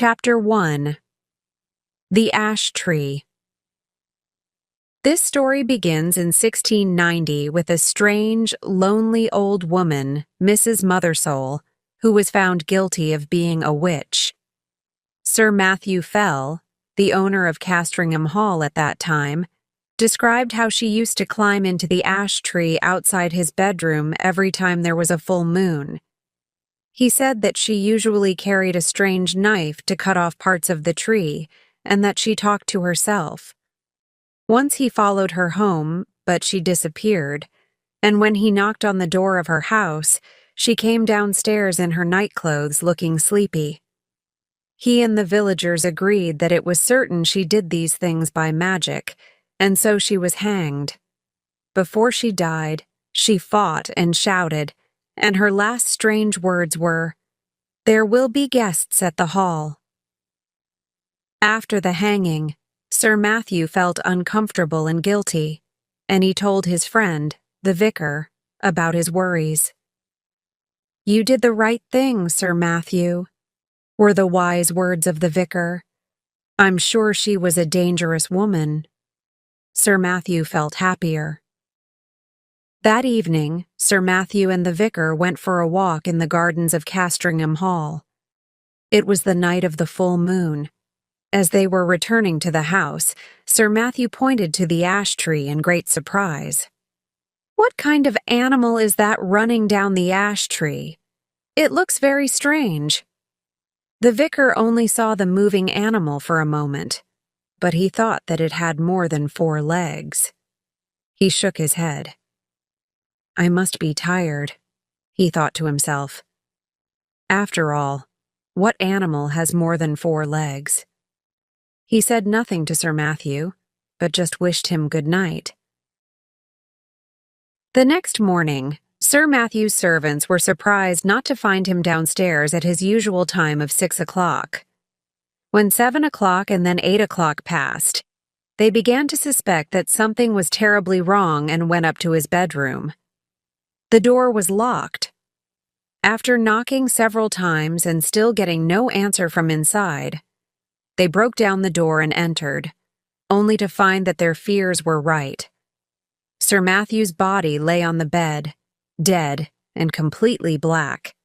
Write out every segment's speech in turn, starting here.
Chapter 1. The Ash Tree. This story begins in 1690 with a strange, lonely old woman, Mrs. Mothersole, who was found guilty of being a witch. Sir Matthew Fell, the owner of Castringham Hall at that time, described how she used to climb into the ash tree outside his bedroom every time there was a full moon. He said that she usually carried a strange knife to cut off parts of the tree, and that she talked to herself. Once he followed her home, but she disappeared, and when he knocked on the door of her house, she came downstairs in her nightclothes looking sleepy. He and the villagers agreed that it was certain she did these things by magic, and so she was hanged. Before she died, she fought and shouted, and her last strange words were, "There will be guests at the hall." After the hanging, Sir Matthew felt uncomfortable and guilty, and he told his friend, the vicar, about his worries. "You did the right thing, Sir Matthew," were the wise words of the vicar. "I'm sure she was a dangerous woman." Sir Matthew felt happier. That evening, Sir Matthew and the vicar went for a walk in the gardens of Castringham Hall. It was the night of the full moon. As they were returning to the house, Sir Matthew pointed to the ash tree in great surprise. "What kind of animal is that running down the ash tree? It looks very strange." The vicar only saw the moving animal for a moment, but he thought that it had more than 4 legs. He shook his head. "I must be tired," he thought to himself. After all, what animal has more than 4 legs? He said nothing to Sir Matthew, but just wished him good night. The next morning, Sir Matthew's servants were surprised not to find him downstairs at his usual time of 6 o'clock. When 7 o'clock and then 8 o'clock passed, they began to suspect that something was terribly wrong and went up to his bedroom. The door was locked. After knocking several times and still getting no answer from inside, they broke down the door and entered, only to find that their fears were right. Sir Matthew's body lay on the bed, dead and completely black.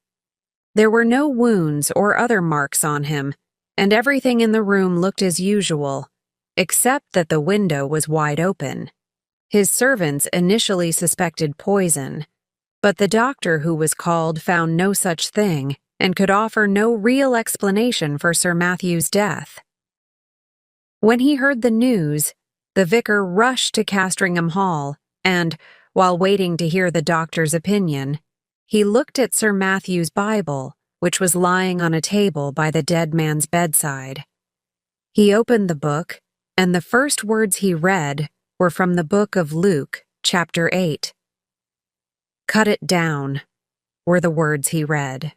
There were no wounds or other marks on him, and everything in the room looked as usual, except that the window was wide open. His servants initially suspected poison, but the doctor who was called found no such thing and could offer no real explanation for Sir Matthew's death. When he heard the news, the vicar rushed to Castringham Hall and, while waiting to hear the doctor's opinion, he looked at Sir Matthew's Bible, which was lying on a table by the dead man's bedside. He opened the book, and the first words he read were from the book of Luke, chapter 8. "Cut it down," were the words he read.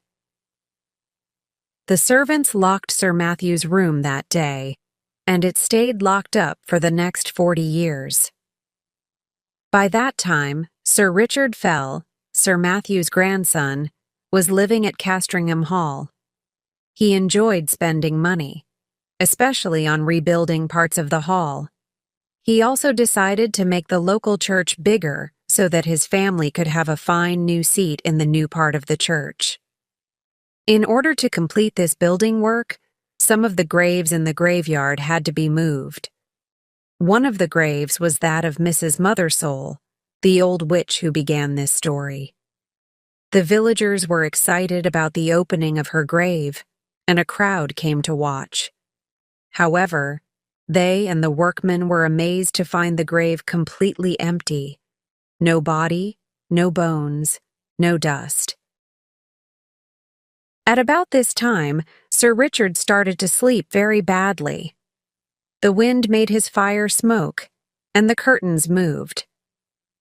The servants locked Sir Matthew's room that day, and it stayed locked up for the next 40 years. By that time, Sir Richard Fell, Sir Matthew's grandson, was living at Castringham Hall. He enjoyed spending money, especially on rebuilding parts of the hall. He also decided to make the local church bigger so that his family could have a fine new seat in the new part of the church. In order to complete this building work, some of the graves in the graveyard had to be moved. One of the graves was that of Mrs. Mothersole, the old witch who began this story. The villagers were excited about the opening of her grave, and a crowd came to watch. However, they and the workmen were amazed to find the grave completely empty. No body, no bones, no dust. At about this time, Sir Richard started to sleep very badly. The wind made his fire smoke, and the curtains moved.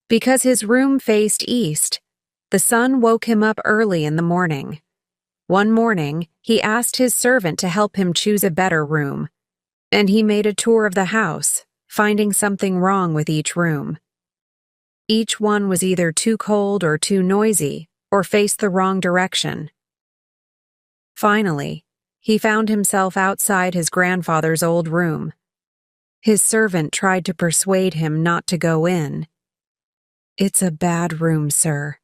Because his room faced east, the sun woke him up early in the morning. One morning, he asked his servant to help him choose a better room, and he made a tour of the house, finding something wrong with each room. Each one was either too cold or too noisy, or faced the wrong direction. Finally, he found himself outside his grandfather's old room. His servant tried to persuade him not to go in. "It's a bad room, sir.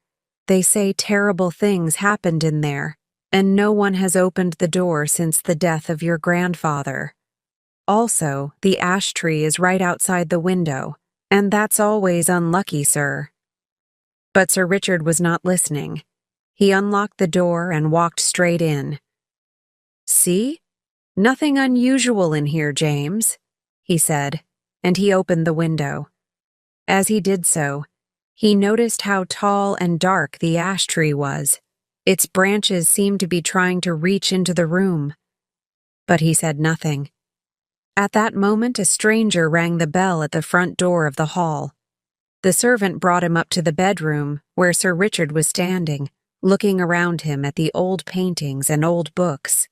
They say terrible things happened in there, and no one has opened the door since the death of your grandfather. Also, the ash tree is right outside the window, and that's always unlucky, sir." But Sir Richard was not listening. He unlocked the door and walked straight in. "See? Nothing unusual in here, James," he said, and he opened the window. As he did so, he noticed how tall and dark the ash tree was. Its branches seemed to be trying to reach into the room. But he said nothing. At that moment, a stranger rang the bell at the front door of the hall. The servant brought him up to the bedroom where Sir Richard was standing, looking around him at the old paintings and old books.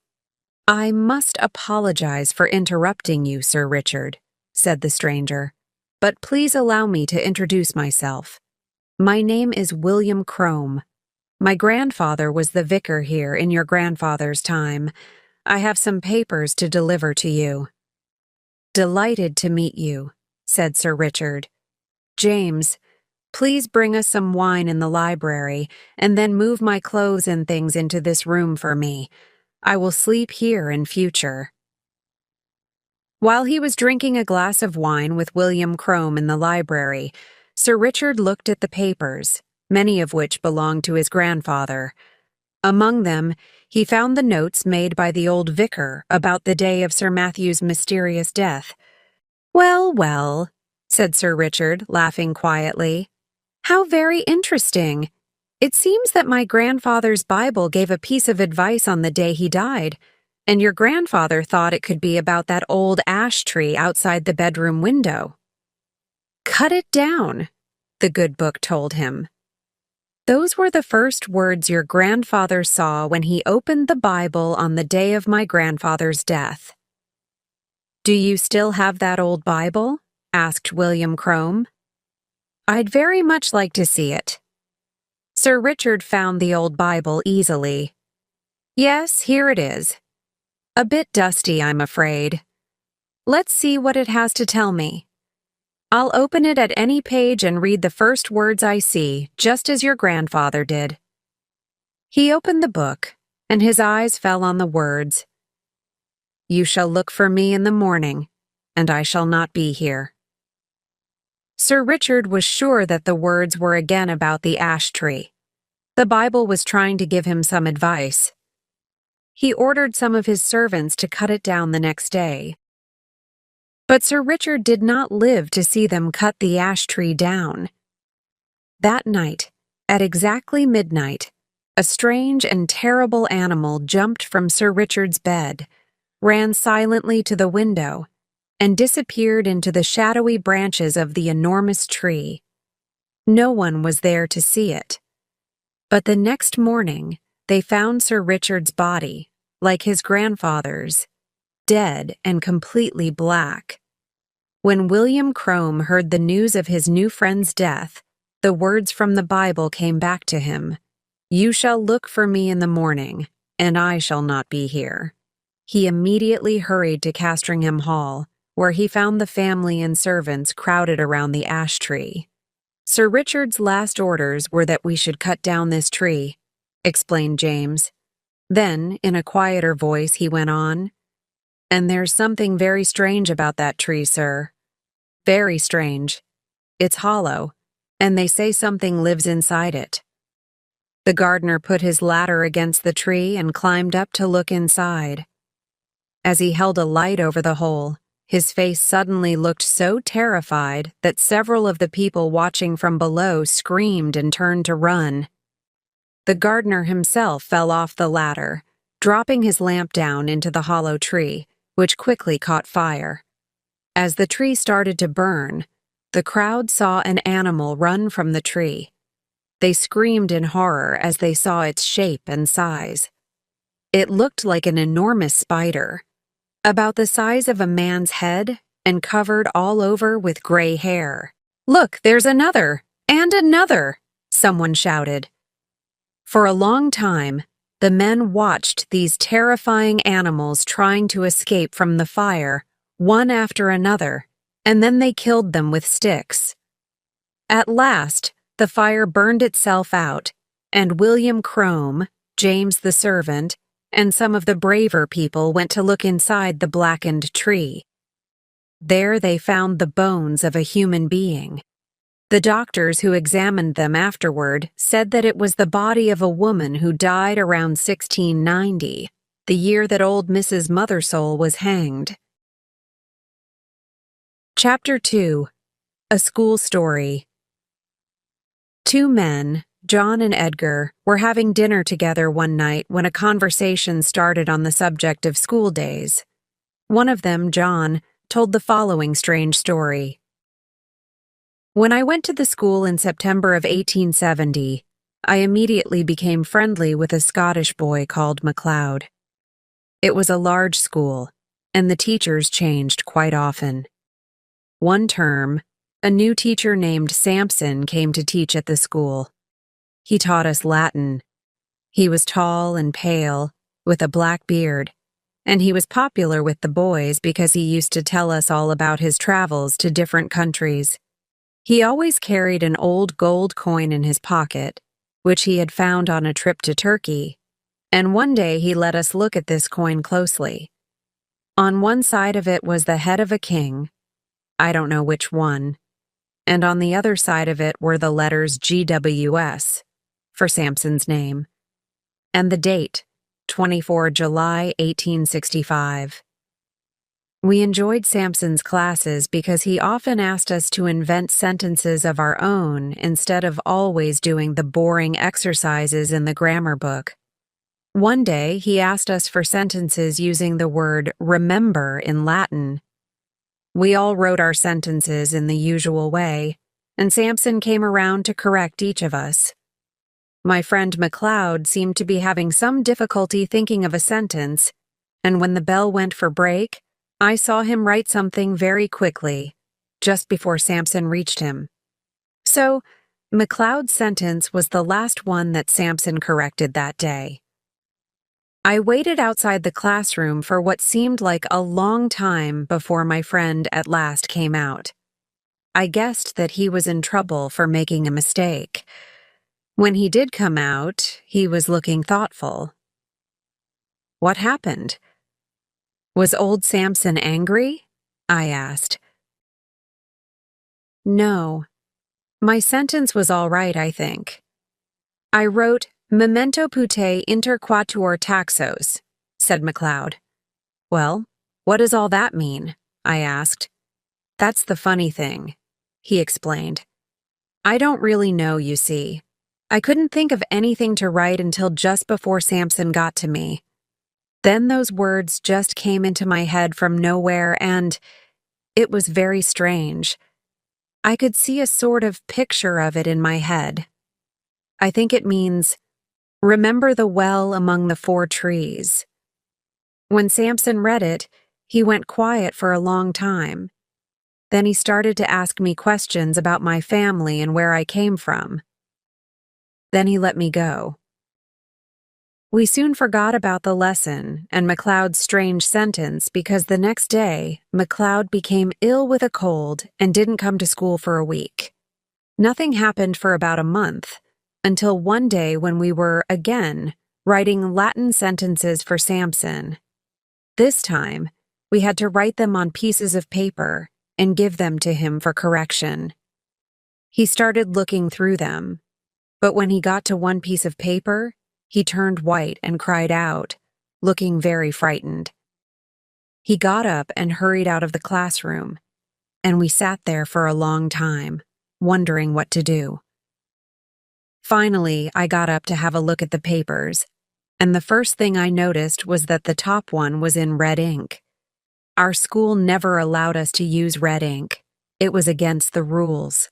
"I must apologize for interrupting you, Sir Richard," said the stranger, "but please allow me to introduce myself. My name is William Crome. My grandfather was the vicar here in your grandfather's time. I have some papers to deliver to you." "Delighted to meet you," said Sir Richard. "James, please bring us some wine in the library, and then move my clothes and things into this room for me. I will sleep here in future." While he was drinking a glass of wine with William Crome in the library, Sir Richard looked at the papers, many of which belonged to his grandfather. Among them, he found the notes made by the old vicar about the day of Sir Matthew's mysterious death. "Well, well," said Sir Richard, laughing quietly. "How very interesting. It seems that my grandfather's Bible gave a piece of advice on the day he died, and your grandfather thought it could be about that old ash tree outside the bedroom window." "Cut it down," the good book told him. "Those were the first words your grandfather saw when he opened the Bible on the day of my grandfather's death." "Do you still have that old Bible?" asked William Crome. "I'd very much like to see it." Sir Richard found the old Bible easily. "Yes, here it is. A bit dusty, I'm afraid. Let's see what it has to tell me. I'll open it at any page and read the first words I see, just as your grandfather did." He opened the book, and his eyes fell on the words, "You shall look for me in the morning, and I shall not be here." Sir Richard was sure that the words were again about the ash tree. The Bible was trying to give him some advice. He ordered some of his servants to cut it down the next day. But Sir Richard did not live to see them cut the ash tree down. That night, at exactly midnight, a strange and terrible animal jumped from Sir Richard's bed, ran silently to the window, and disappeared into the shadowy branches of the enormous tree. No one was there to see it. But the next morning, they found Sir Richard's body, like his grandfather's, dead and completely black. When William Crome heard the news of his new friend's death, the words from the Bible came back to him. "You shall look for me in the morning, and I shall not be here." He immediately hurried to Castringham Hall, where he found the family and servants crowded around the ash tree. "Sir Richard's last orders were that we should cut down this tree," explained James. Then, in a quieter voice, he went on, "And there's something very strange about that tree, sir. Very strange. It's hollow, and they say something lives inside it." The gardener put his ladder against the tree and climbed up to look inside. As he held a light over the hole, his face suddenly looked so terrified that several of the people watching from below screamed and turned to run. The gardener himself fell off the ladder, dropping his lamp down into the hollow tree, which quickly caught fire. As the tree started to burn, the crowd saw an animal run from the tree. They screamed in horror as they saw its shape and size. It looked like an enormous spider, about the size of a man's head and covered all over with gray hair. "Look, there's another, and another," someone shouted. For a long time, The men watched these terrifying animals trying to escape from the fire, one after another, and then they killed them with sticks. At last, the fire burned itself out, and William Crome, James the servant, and some of the braver people went to look inside the blackened tree. There they found the bones of a human being. The doctors who examined them afterward said that it was the body of a woman who died around 1690, the year that old Mrs. Mothersole was hanged. Chapter 2. A School Story. Two men, John and Edgar, were having dinner together one night when a conversation started on the subject of school days. One of them, John, told the following strange story. When I went to the school in September of 1870, I immediately became friendly with a Scottish boy called MacLeod. It was a large school, and the teachers changed quite often. One term, a new teacher named Sampson came to teach at the school. He taught us Latin. He was tall and pale, with a black beard, and he was popular with the boys because he used to tell us all about his travels to different countries. He always carried an old gold coin in his pocket, which he had found on a trip to Turkey, and one day he let us look at this coin closely. On one side of it was the head of a king, I don't know which one, and on the other side of it were the letters GWS, for Sampson's name, and the date, 24 July 1865. We enjoyed Sampson's classes because he often asked us to invent sentences of our own instead of always doing the boring exercises in the grammar book. One day, he asked us for sentences using the word remember in Latin. We all wrote our sentences in the usual way, and Sampson came around to correct each of us. My friend MacLeod seemed to be having some difficulty thinking of a sentence, and when the bell went for break, I saw him write something very quickly, just before Sampson reached him. So, MacLeod's sentence was the last one that Sampson corrected that day. I waited outside the classroom for what seemed like a long time before my friend at last came out. I guessed that he was in trouble for making a mistake. When he did come out, he was looking thoughtful. What happened? Was old Sampson angry? I asked. No. My sentence was all right, I think. I wrote, Memento putae inter quatuor taxos, said MacLeod. Well, what does all that mean? I asked. That's the funny thing, he explained. I don't really know, you see. I couldn't think of anything to write until just before Sampson got to me. Then those words just came into my head from nowhere, and it was very strange. I could see a sort of picture of it in my head. I think it means, remember the well among the 4 trees. When Sampson read it, he went quiet for a long time. Then he started to ask me questions about my family and where I came from. Then he let me go. We soon forgot about the lesson and MacLeod's strange sentence because the next day, MacLeod became ill with a cold and didn't come to school for a week. Nothing happened for about a month, until one day when we were, again, writing Latin sentences for Sampson. This time, we had to write them on pieces of paper and give them to him for correction. He started looking through them, but when he got to one piece of paper, he turned white and cried out, looking very frightened. He got up and hurried out of the classroom, and we sat there for a long time, wondering what to do. Finally, I got up to have a look at the papers, and the first thing I noticed was that the top one was in red ink. Our school never allowed us to use red ink. It was against the rules.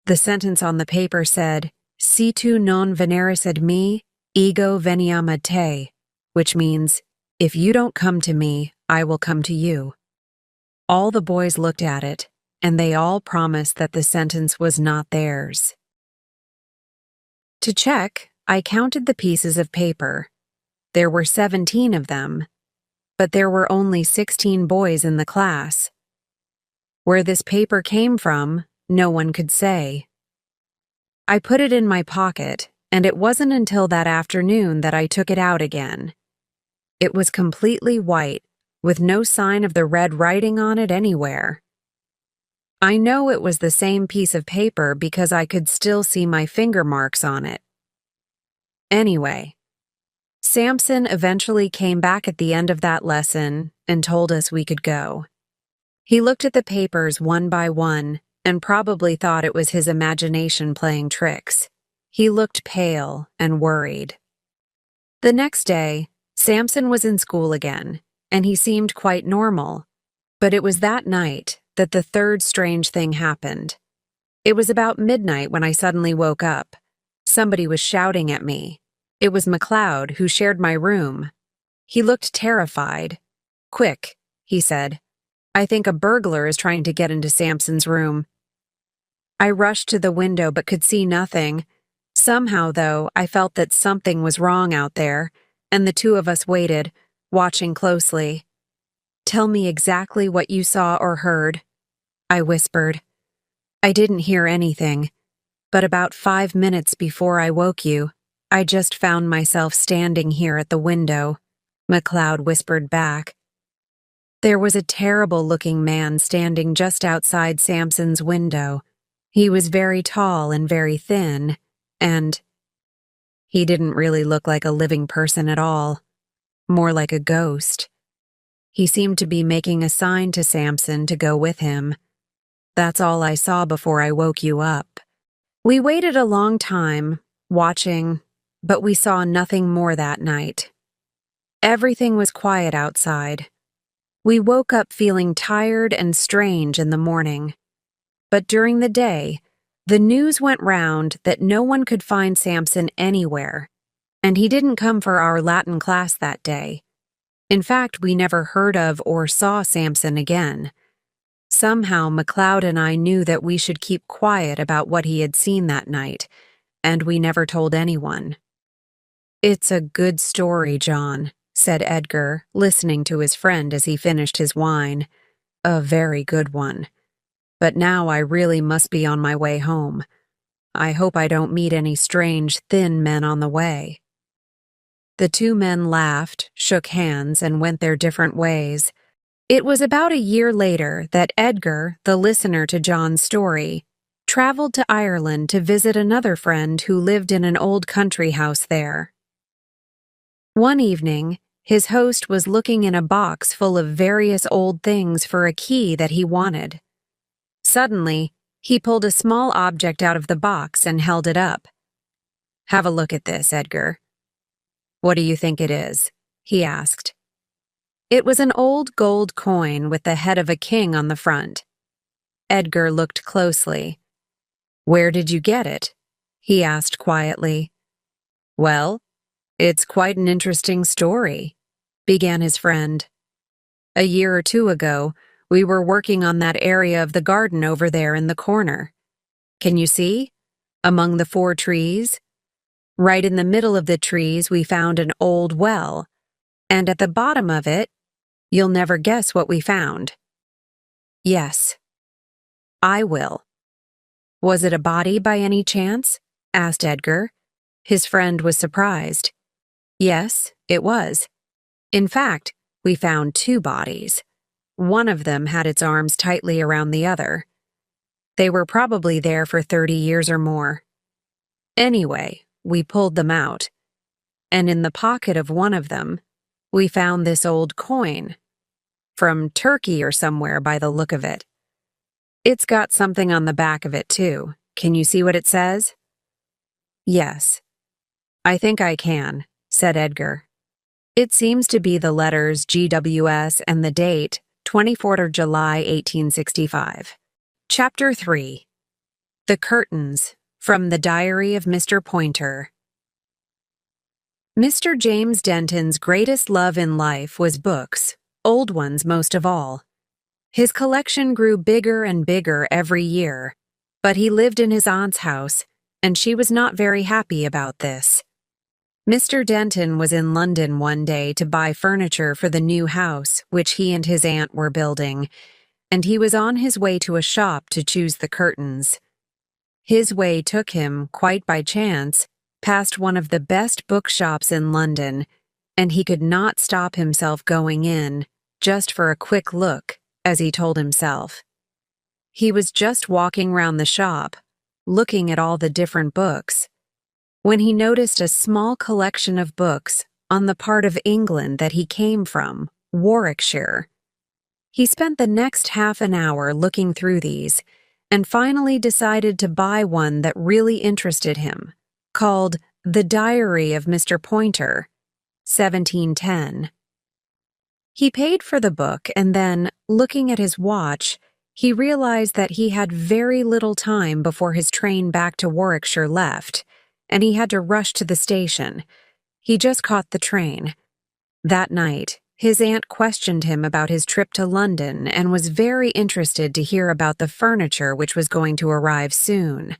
The sentence on the paper said, Si tu non veneris ad me, ego veniam ad te, which means, if you don't come to me, I will come to you. All the boys looked at it, and they all promised that the sentence was not theirs. To check, I counted the pieces of paper. There were 17 of them, but there were only 16 boys in the class. Where this paper came from, no one could say. I put it in my pocket, and it wasn't until that afternoon that I took it out again. It was completely white, with no sign of the red writing on it anywhere. I know it was the same piece of paper because I could still see my finger marks on it. Anyway, Samson eventually came back at the end of that lesson and told us we could go. He looked at the papers one by one and probably thought it was his imagination playing tricks. He looked pale and worried. The next day, Samson was in school again, and he seemed quite normal. But it was that night that the third strange thing happened. It was about midnight when I suddenly woke up. Somebody was shouting at me. It was McLeod, who shared my room. He looked terrified. "Quick," he said. "I think a burglar is trying to get into Samson's room." I rushed to the window but could see nothing. Somehow, though, I felt that something was wrong out there, and the two of us waited, watching closely. "Tell me exactly what you saw or heard," I whispered. "I didn't hear anything, but about 5 minutes before I woke you, I just found myself standing here at the window," McLeod whispered back. There was a terrible-looking man standing just outside Samson's window. He was very tall and very thin, and he didn't really look like a living person at all, more like a ghost. He seemed to be making a sign to Samson to go with him. That's all I saw before I woke you up. We waited a long time, watching, but we saw nothing more that night. Everything was quiet outside. We woke up feeling tired and strange in the morning. But during the day, the news went round that no one could find Samson anywhere, and he didn't come for our Latin class that day. In fact, we never heard of or saw Samson again. Somehow, McLeod and I knew that we should keep quiet about what he had seen that night, and we never told anyone. "It's a good story, John," said Edgar, listening to his friend as he finished his wine. "A very good one. But now I really must be on my way home. I hope I don't meet any strange, thin men on the way." The two men laughed, shook hands, and went their different ways. It was about a year later that Edgar, the listener to John's story, traveled to Ireland to visit another friend who lived in an old country house there. One evening, his host was looking in a box full of various old things for a key that he wanted. Suddenly, he pulled a small object out of the box and held it up. "Have a look at this, Edgar." "What do you think it is?" he asked. It was an old gold coin with the head of a king on the front. Edgar looked closely. "Where did you get it?" he asked quietly. "Well, it's quite an interesting story," began his friend. "A year or two ago, we were working on that area of the garden over there in the corner. Can you see? Among the 4 trees? Right in the middle of the trees, we found an old well, and at the bottom of it, you'll never guess what we found." "Yes." "I will." "Was it a body by any chance?" asked Edgar. His friend was surprised. "Yes, it was. In fact, we found 2 bodies. One of them had its arms tightly around the other. They were probably there for 30 years or more. Anyway, we pulled them out, and in the pocket of one of them, we found this old coin. From Turkey or somewhere by the look of it. It's got something on the back of it, too. Can you see what it says?" "Yes. I think I can," said Edgar. "It seems to be the letters GWS and the date, 24th of July, 1865. Chapter 3. The Curtains, from the Diary of Mr. Pointer. Mr. James Denton's greatest love in life was books, old ones most of all. His collection grew bigger and bigger every year, but he lived in his aunt's house, and she was not very happy about this. Mr. Denton was in London one day to buy furniture for the new house which he and his aunt were building, and he was on his way to a shop to choose the curtains. His way took him, quite by chance, past one of the best bookshops in London, and he could not stop himself going in, just for a quick look, as he told himself. He was just walking round the shop, looking at all the different books, when he noticed a small collection of books on the part of England that he came from, Warwickshire. He spent the next half an hour looking through these, and finally decided to buy one that really interested him, called The Diary of Mr. Poynter, 1710. He paid for the book, and then, looking at his watch, he realized that he had very little time before his train back to Warwickshire left, and he had to rush to the station. He just caught the train. That night, his aunt questioned him about his trip to London and was very interested to hear about the furniture which was going to arrive soon.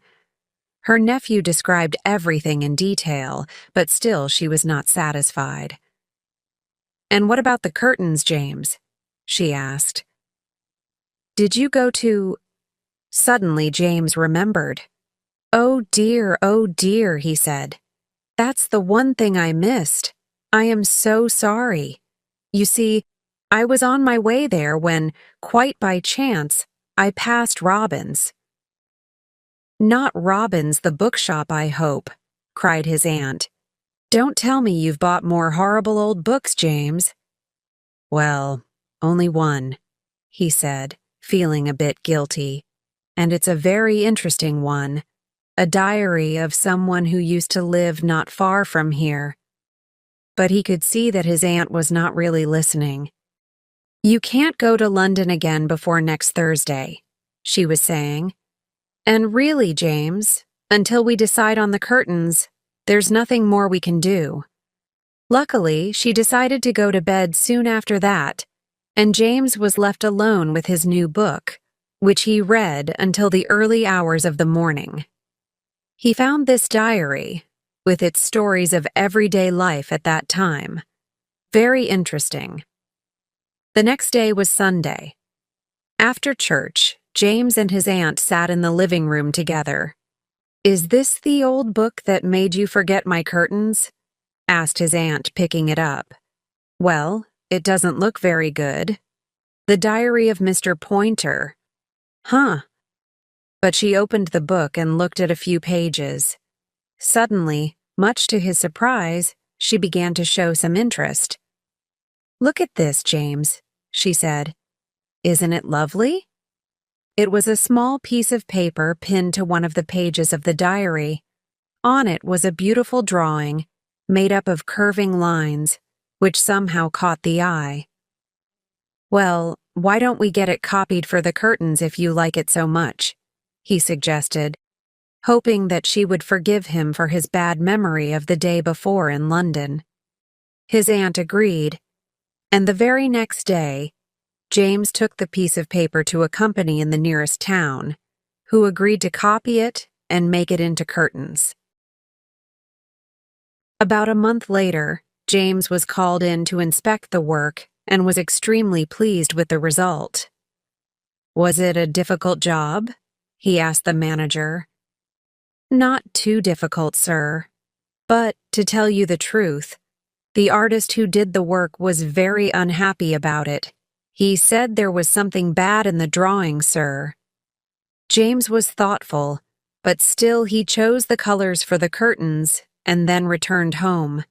Her nephew described everything in detail, but still she was not satisfied. "And what about the curtains, James?" she asked. "Did you go to—" Suddenly James remembered. "Oh dear," he said. "That's the one thing I missed. I am so sorry. You see, I was on my way there when, quite by chance, I passed Robin's." "Not Robin's, the bookshop, I hope," cried his aunt. "Don't tell me you've bought more horrible old books, James." "Well, only one," he said, feeling a bit guilty. "And it's a very interesting one. A diary of someone who used to live not far from here." But he could see that his aunt was not really listening. "You can't go to London again before next Thursday," she was saying. "And really, James, until we decide on the curtains, there's nothing more we can do." Luckily, she decided to go to bed soon after that, and James was left alone with his new book, which he read until the early hours of the morning. He found this diary, with its stories of everyday life at that time, very interesting. The next day was Sunday. After church, James and his aunt sat in the living room together. "Is this the old book that made you forget my curtains?" asked his aunt, picking it up. "Well, it doesn't look very good. The Diary of Mr. Poynter." "Huh." But she opened the book and looked at a few pages. Suddenly, much to his surprise, she began to show some interest. "Look at this, James," she said. "Isn't it lovely?" It was a small piece of paper pinned to one of the pages of the diary. On it was a beautiful drawing, made up of curving lines, which somehow caught the eye. "Well, why don't we get it copied for the curtains if you like it so much?" he suggested, hoping that she would forgive him for his bad memory of the day before in London. His aunt agreed, and the very next day, James took the piece of paper to a company in the nearest town, who agreed to copy it and make it into curtains. About a month later, James was called in to inspect the work and was extremely pleased with the result. "Was it a difficult job?" he asked the manager. "Not too difficult, sir. But, to tell you the truth, the artist who did the work was very unhappy about it. He said there was something bad in the drawing, sir." James was thoughtful, but still he chose the colors for the curtains and then returned home.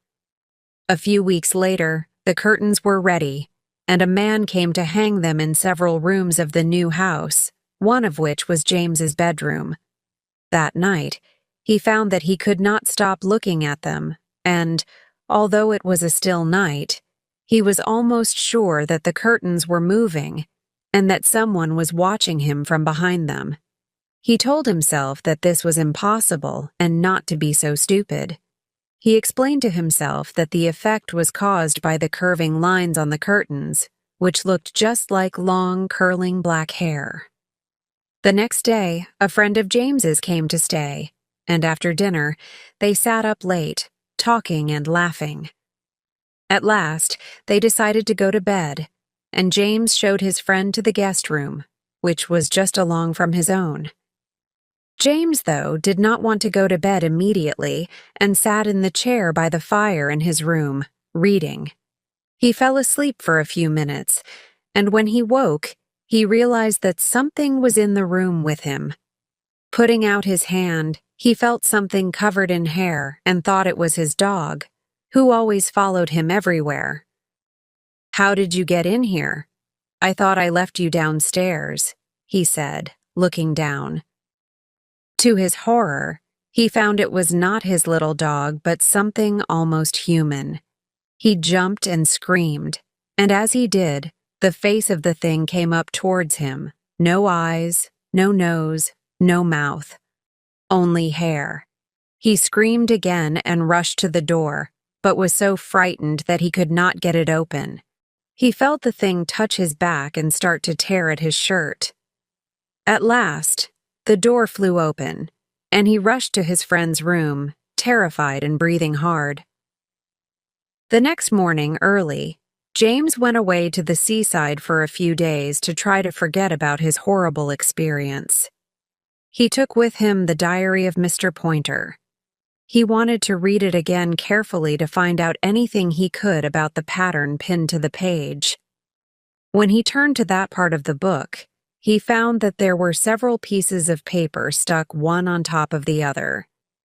A few weeks later, the curtains were ready, and a man came to hang them in several rooms of the new house, one of which was James's bedroom. That night, he found that he could not stop looking at them, and, although it was a still night, he was almost sure that the curtains were moving and that someone was watching him from behind them. He told himself that this was impossible and not to be so stupid. He explained to himself that the effect was caused by the curving lines on the curtains, which looked just like long, curling black hair. The next day, a friend of James's came to stay, and after dinner, they sat up late, talking and laughing. At last, they decided to go to bed, and James showed his friend to the guest room, which was just along from his own. James, though, did not want to go to bed immediately and sat in the chair by the fire in his room, reading. He fell asleep for a few minutes, and when he woke, he realized that something was in the room with him. Putting out his hand, he felt something covered in hair and thought it was his dog, who always followed him everywhere. "How did you get in here? I thought I left you downstairs," he said, looking down. To his horror, he found it was not his little dog, but something almost human. He jumped and screamed, and as he did, the face of the thing came up towards him. No eyes, no nose, no mouth. Only hair. He screamed again and rushed to the door, but was so frightened that he could not get it open. He felt the thing touch his back and start to tear at his shirt. At last, the door flew open, and he rushed to his friend's room, terrified and breathing hard. The next morning, early, James went away to the seaside for a few days to try to forget about his horrible experience. He took with him the diary of Mr. Pointer. He wanted to read it again carefully to find out anything he could about the pattern pinned to the page. When he turned to that part of the book, he found that there were several pieces of paper stuck one on top of the other.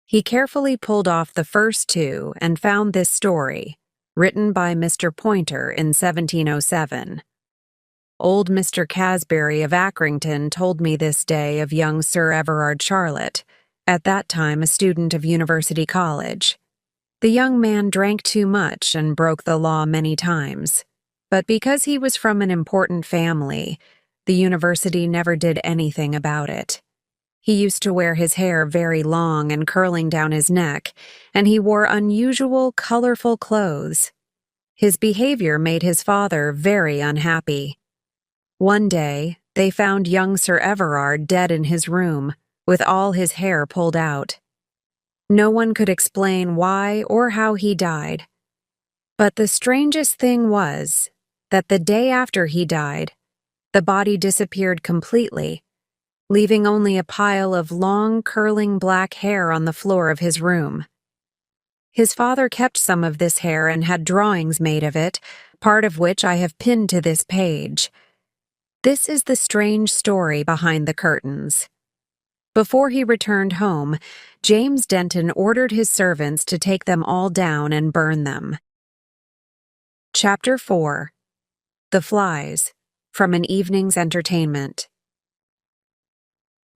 He carefully pulled off the first two and found this story, written by Mr. Pointer in 1707. "Old Mr. Casbury of Accrington told me this day of young Sir Everard Charlotte, at that time a student of University College. The young man drank too much and broke the law many times, but because he was from an important family, the university never did anything about it. He used to wear his hair very long and curling down his neck, and he wore unusual, colorful clothes. His behavior made his father very unhappy. One day, they found young Sir Everard dead in his room, with all his hair pulled out. No one could explain why or how he died. But the strangest thing was that the day after he died, the body disappeared completely, leaving only a pile of long, curling black hair on the floor of his room. His father kept some of this hair and had drawings made of it, part of which I have pinned to this page. This is the strange story behind the curtains." Before he returned home, James Denton ordered his servants to take them all down and burn them. Chapter 4. The Flies, from an Evening's Entertainment.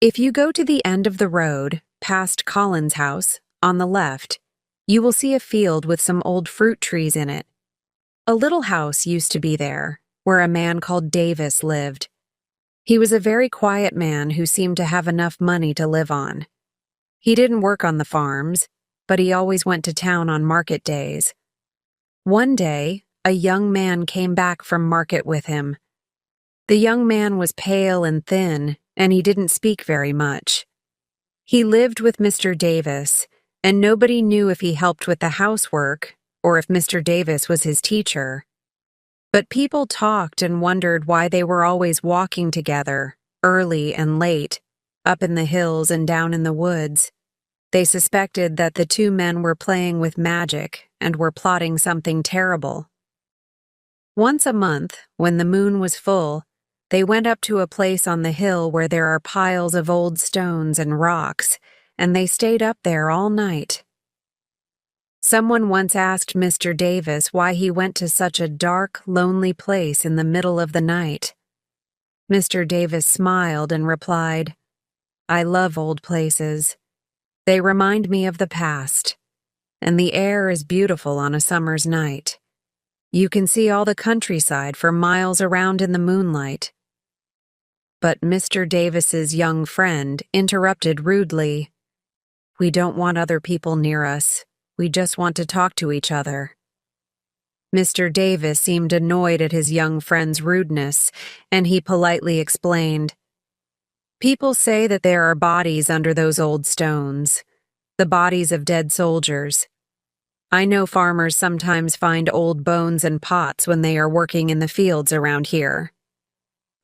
If you go to the end of the road, past Collins' house, on the left, you will see a field with some old fruit trees in it. A little house used to be there, where a man called Davis lived. He was a very quiet man who seemed to have enough money to live on. He didn't work on the farms, but he always went to town on market days. One day, a young man came back from market with him. The young man was pale and thin, and he didn't speak very much. He lived with Mr. Davis, and nobody knew if he helped with the housework or if Mr. Davis was his teacher. But people talked and wondered why they were always walking together, early and late, up in the hills and down in the woods. They suspected that the two men were playing with magic and were plotting something terrible. Once a month, when the moon was full, they went up to a place on the hill where there are piles of old stones and rocks, and they stayed up there all night. Someone once asked Mr. Davis why he went to such a dark, lonely place in the middle of the night. Mr. Davis smiled and replied, "I love old places. They remind me of the past, and the air is beautiful on a summer's night. You can see all the countryside for miles around in the moonlight." But Mr. Davis's young friend interrupted rudely, "We don't want other people near us. We just want to talk to each other." Mr. Davis seemed annoyed at his young friend's rudeness, and he politely explained, "People say that there are bodies under those old stones, the bodies of dead soldiers. I know farmers sometimes find old bones and pots when they are working in the fields around here.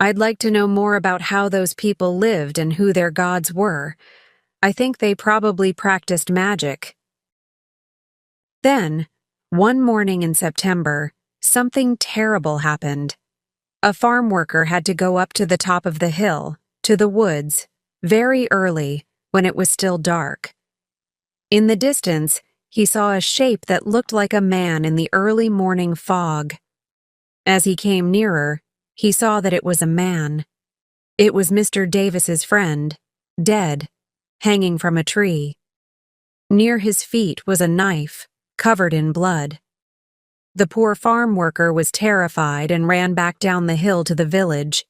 I'd like to know more about how those people lived and who their gods were. I think they probably practiced magic. Then, one morning in September, something terrible happened. A farm worker had to go up to the top of the hill, to the woods, very early, when it was still dark. In the distance, he saw a shape that looked like a man in the early morning fog. As he came nearer, he saw that it was a man. It was Mr. Davis's friend, dead, hanging from a tree. Near his feet was a knife, covered in blood. The poor farm worker was terrified and ran back down the hill to the village.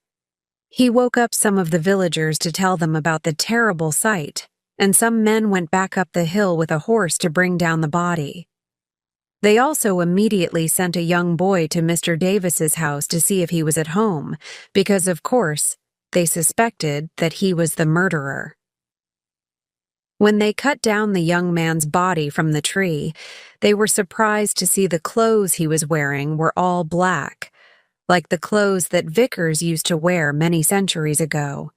He woke up some of the villagers to tell them about the terrible sight, and some men went back up the hill with a horse to bring down the body. They also immediately sent a young boy to Mr. Davis's house to see if he was at home, because, of course, they suspected that he was the murderer. When they cut down the young man's body from the tree, they were surprised to see the clothes he was wearing were all black, like the clothes that vicars used to wear many centuries ago.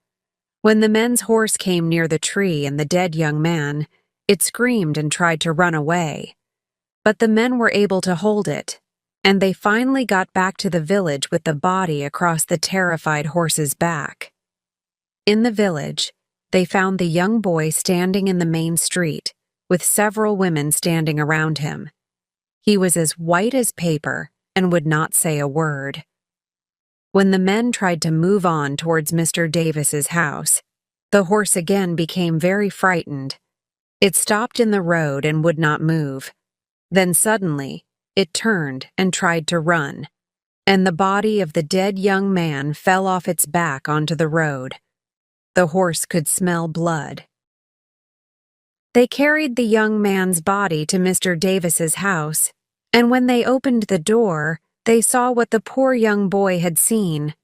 When the men's horse came near the tree and the dead young man, it screamed and tried to run away. But the men were able to hold it, and they finally got back to the village with the body across the terrified horse's back. In the village, they found the young boy standing in the main street, with several women standing around him. He was as white as paper and would not say a word. When the men tried to move on towards Mr. Davis's house, the horse again became very frightened. It stopped in the road and would not move. Then suddenly, it turned and tried to run, and the body of the dead young man fell off its back onto the road. The horse could smell blood. They carried the young man's body to Mr. Davis's house, and when they opened the door, they saw what the poor young boy had seen.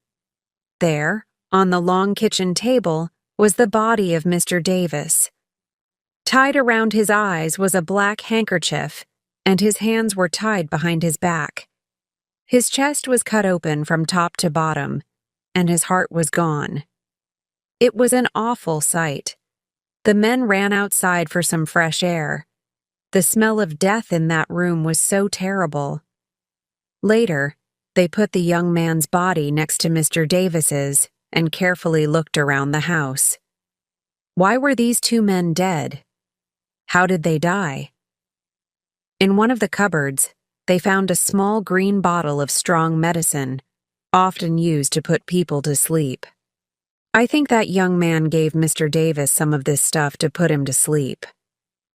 There, on the long kitchen table, was the body of Mr. Davis. Tied around his eyes was a black handkerchief, and his hands were tied behind his back. His chest was cut open from top to bottom, and his heart was gone. It was an awful sight. The men ran outside for some fresh air. The smell of death in that room was so terrible. Later, they put the young man's body next to Mr. Davis's and carefully looked around the house. Why were these two men dead? How did they die? In one of the cupboards, they found a small green bottle of strong medicine, often used to put people to sleep. I think that young man gave Mr. Davis some of this stuff to put him to sleep,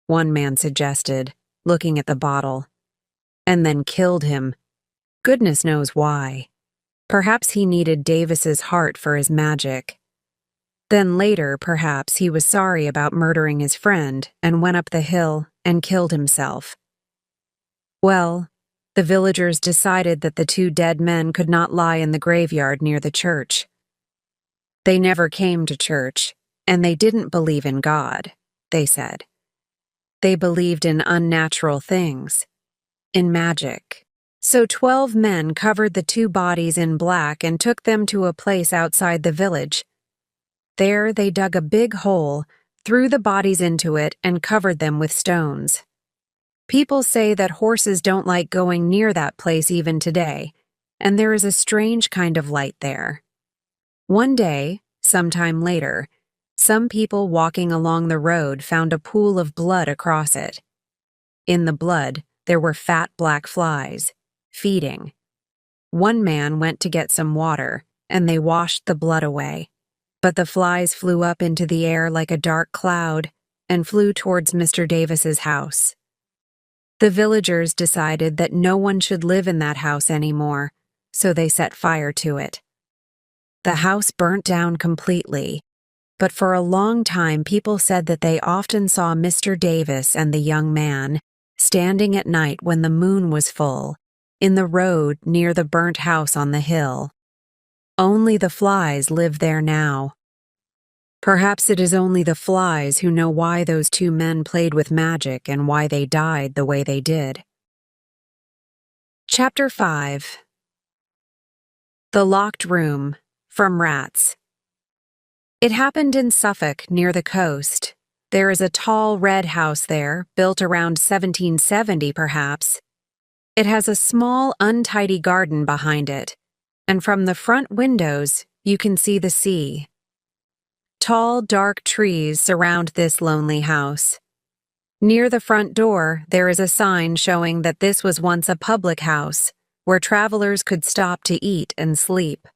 one man suggested, looking at the bottle, and then killed him. Goodness knows why. Perhaps he needed Davis's heart for his magic. Then later, perhaps he was sorry about murdering his friend and went up the hill and killed himself. Well, the villagers decided that the two dead men could not lie in the graveyard near the church. They never came to church, and they didn't believe in God, they said. They believed in unnatural things, in magic. So 12 men covered the two bodies in black and took them to a place outside the village. There they dug a big hole, threw the bodies into it, and covered them with stones. People say that horses don't like going near that place even today, and there is a strange kind of light there. One day, sometime later, some people walking along the road found a pool of blood across it. In the blood, there were fat black flies, feeding. One man went to get some water, and they washed the blood away. But the flies flew up into the air like a dark cloud and flew towards Mr. Davis's house. The villagers decided that no one should live in that house anymore, so they set fire to it. The house burnt down completely, but for a long time people said that they often saw Mr. Davis and the young man standing at night when the moon was full, in the road near the burnt house on the hill. Only the flies live there now. Perhaps it is only the flies who know why those two men played with magic and why they died the way they did. Chapter 5. The Locked Room, from Rats. It happened in Suffolk, near the coast. There is a tall red house there, built around 1770 perhaps. It has a small, untidy garden behind it, and from the front windows you can see the sea. Tall, dark trees surround this lonely house. Near the front door, there is a sign showing that this was once a public house, where travelers could stop to eat and sleep.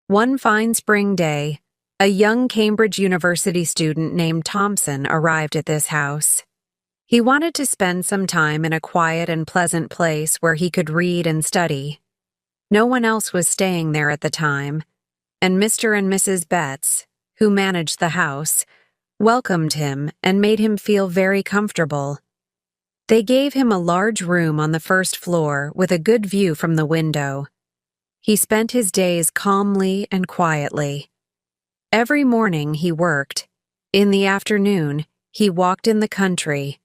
One fine spring day, a young Cambridge University student named Thompson arrived at this house. He wanted to spend some time in a quiet and pleasant place where he could read and study. No one else was staying there at the time, and Mr. and Mrs. Betts, who managed the house, welcomed him and made him feel very comfortable. They gave him a large room on the first floor with a good view from the window. He spent his days calmly and quietly. Every morning he worked. In the afternoon, he walked in the country.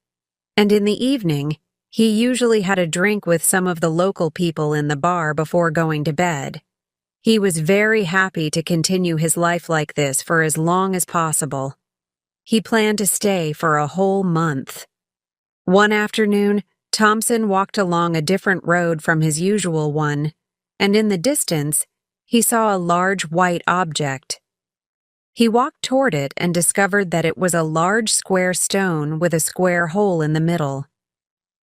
And in the evening, he usually had a drink with some of the local people in the bar before going to bed. He was very happy to continue his life like this for as long as possible. He planned to stay for a whole month. One afternoon, Thompson walked along a different road from his usual one, and in the distance, he saw a large white object. He walked toward it and discovered that it was a large square stone with a square hole in the middle.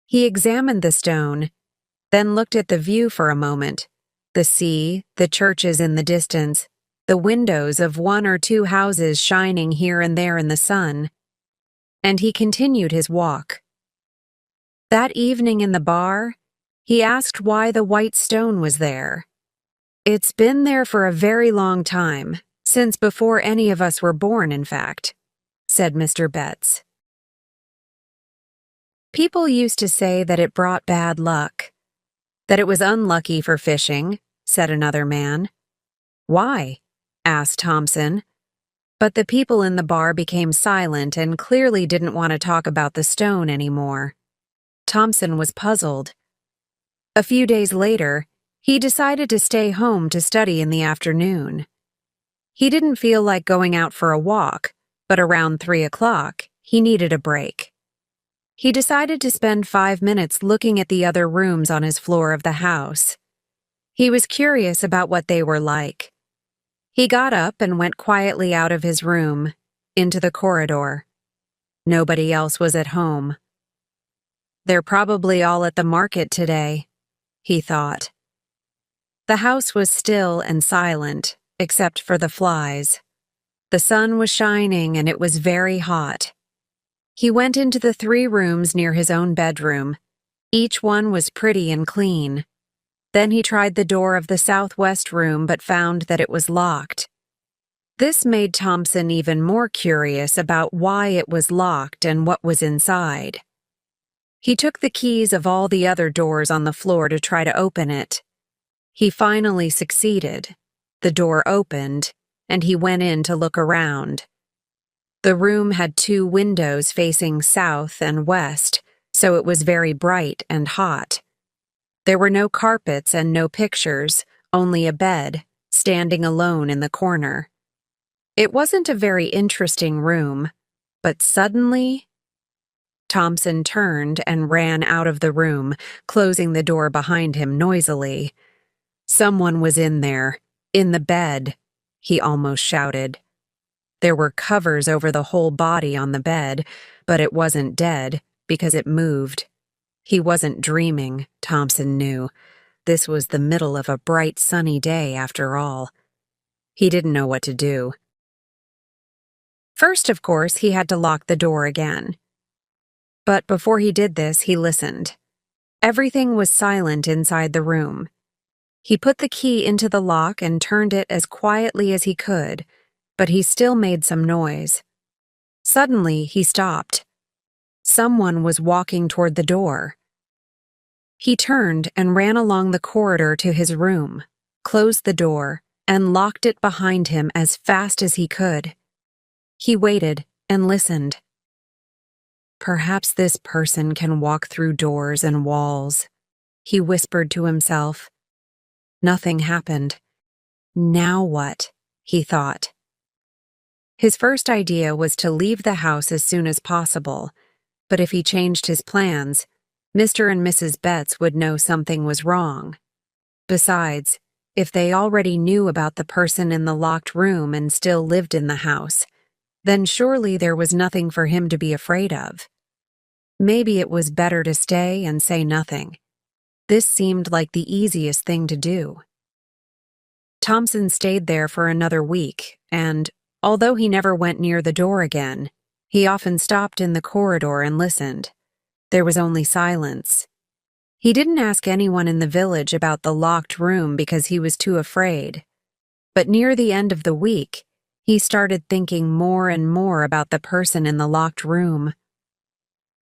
He examined the stone, then looked at the view for a moment, the sea, the churches in the distance, the windows of one or two houses shining here and there in the sun, and he continued his walk. That evening in the bar, he asked why the white stone was there. "It's been there for a very long time, since before any of us were born, in fact," said Mr. Betts. People used to say that it brought bad luck, that it was unlucky for fishing, said another man. "Why?" asked Thompson. But the people in the bar became silent and clearly didn't want to talk about the stone anymore. Thompson was puzzled. A few days later, he decided to stay home to study in the afternoon. He didn't feel like going out for a walk, but around 3 o'clock, he needed a break. He decided to spend 5 minutes looking at the other rooms on his floor of the house. He was curious about what they were like. He got up and went quietly out of his room, into the corridor. Nobody else was at home. "They're probably all at the market today," he thought. The house was still and silent, except for the flies. The sun was shining and it was very hot. He went into the 3 rooms near his own bedroom. Each one was pretty and clean. Then he tried the door of the southwest room but found that it was locked. This made Thompson even more curious about why it was locked and what was inside. He took the keys of all the other doors on the floor to try to open it. He finally succeeded. The door opened, and he went in to look around. The room had 2 windows facing south and west, so it was very bright and hot. There were no carpets and no pictures, only a bed, standing alone in the corner. It wasn't a very interesting room, but suddenly, Thompson turned and ran out of the room, closing the door behind him noisily. Someone was in there, in the bed, he almost shouted. There were covers over the whole body on the bed, but it wasn't dead because it moved. He wasn't dreaming, Thompson knew. This was the middle of a bright sunny day after all. He didn't know what to do. First, of course, he had to lock the door again. But before he did this, he listened. Everything was silent inside the room. He put the key into the lock and turned it as quietly as he could, but he still made some noise. Suddenly, he stopped. Someone was walking toward the door. He turned and ran along the corridor to his room, closed the door, and locked it behind him as fast as he could. He waited and listened. "Perhaps this person can walk through doors and walls," he whispered to himself. Nothing happened. Now what? He thought. His first idea was to leave the house as soon as possible, but if he changed his plans, Mr. and Mrs. Betts would know something was wrong. Besides, if they already knew about the person in the locked room and still lived in the house, then surely there was nothing for him to be afraid of. Maybe it was better to stay and say nothing. This seemed like the easiest thing to do. Thompson stayed there for another week, and, although he never went near the door again, he often stopped in the corridor and listened. There was only silence. He didn't ask anyone in the village about the locked room because he was too afraid. But near the end of the week, he started thinking more and more about the person in the locked room.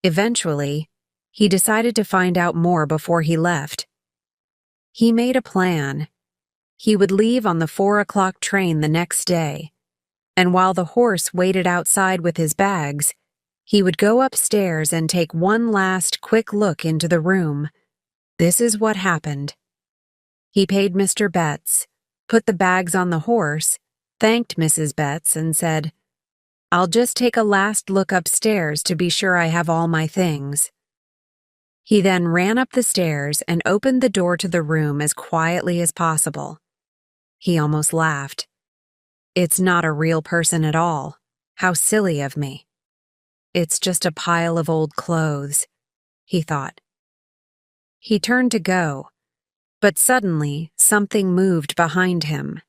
Eventually, he decided to find out more before he left. He made a plan. He would leave on the 4 o'clock train the next day, and while the horse waited outside with his bags, he would go upstairs and take one last quick look into the room. This is what happened. He paid Mr. Betts, put the bags on the horse, thanked Mrs. Betts, and said, "I'll just take a last look upstairs to be sure I have all my things." He then ran up the stairs and opened the door to the room as quietly as possible. He almost laughed. It's not a real person at all. How silly of me. It's just a pile of old clothes, he thought. He turned to go, but suddenly something moved behind him.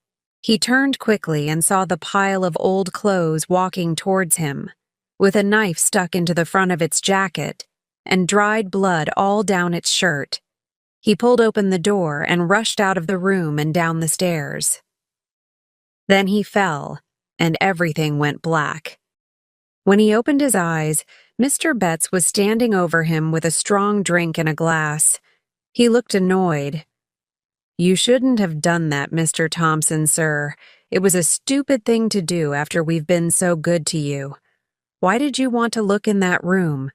He turned quickly and saw the pile of old clothes walking towards him, with a knife stuck into the front of its jacket and dried blood all down its shirt. He pulled open the door and rushed out of the room and down the stairs. Then he fell, and everything went black. When he opened his eyes, Mr. Betts was standing over him with a strong drink in a glass. He looked annoyed. "You shouldn't have done that, Mr. Thompson, sir. It was a stupid thing to do after we've been so good to you. Why did you want to look in that room?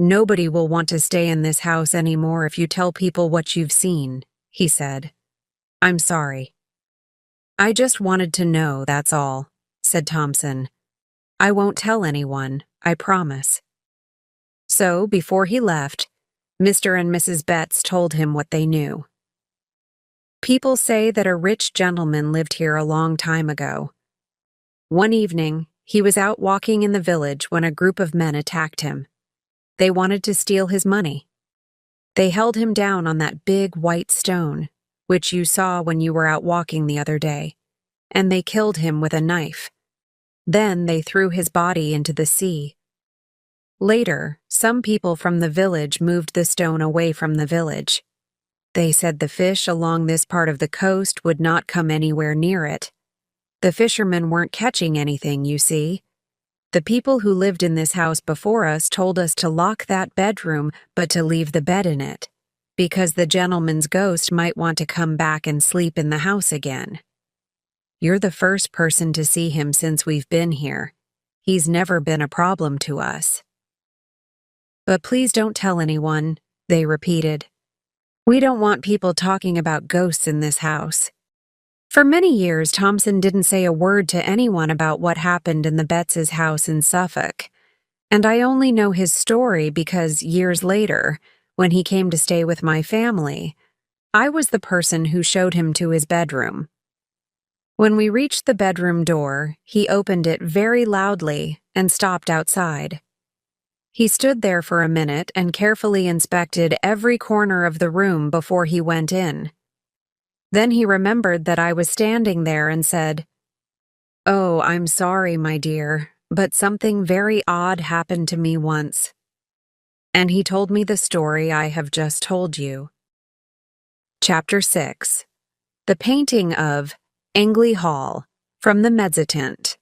Nobody will want to stay in this house anymore if you tell people what you've seen," he said. "I'm sorry." "I just wanted to know, that's all," said Thompson. "I won't tell anyone, I promise." So, before he left, Mr. and Mrs. Betts told him what they knew. People say that a rich gentleman lived here a long time ago. One evening, he was out walking in the village when a group of men attacked him. They wanted to steal his money. They held him down on that big white stone, which you saw when you were out walking the other day, and they killed him with a knife. Then they threw his body into the sea. Later, some people from the village moved the stone away from the village. They said the fish along this part of the coast would not come anywhere near it. The fishermen weren't catching anything, you see. The people who lived in this house before us told us to lock that bedroom, but to leave the bed in it, because the gentleman's ghost might want to come back and sleep in the house again. You're the first person to see him since we've been here. He's never been a problem to us. But please don't tell anyone, they repeated. We don't want people talking about ghosts in this house. For many years, Thompson didn't say a word to anyone about what happened in the Betts' house in Suffolk, and I only know his story because years later, when he came to stay with my family, I was the person who showed him to his bedroom. When we reached the bedroom door, he opened it very loudly and stopped outside. He stood there for a minute and carefully inspected every corner of the room before he went in. Then he remembered that I was standing there and said, "Oh, I'm sorry, my dear, but something very odd happened to me once." And he told me the story I have just told you. Chapter 6. The Painting of Angley Hall from the Mezzotint.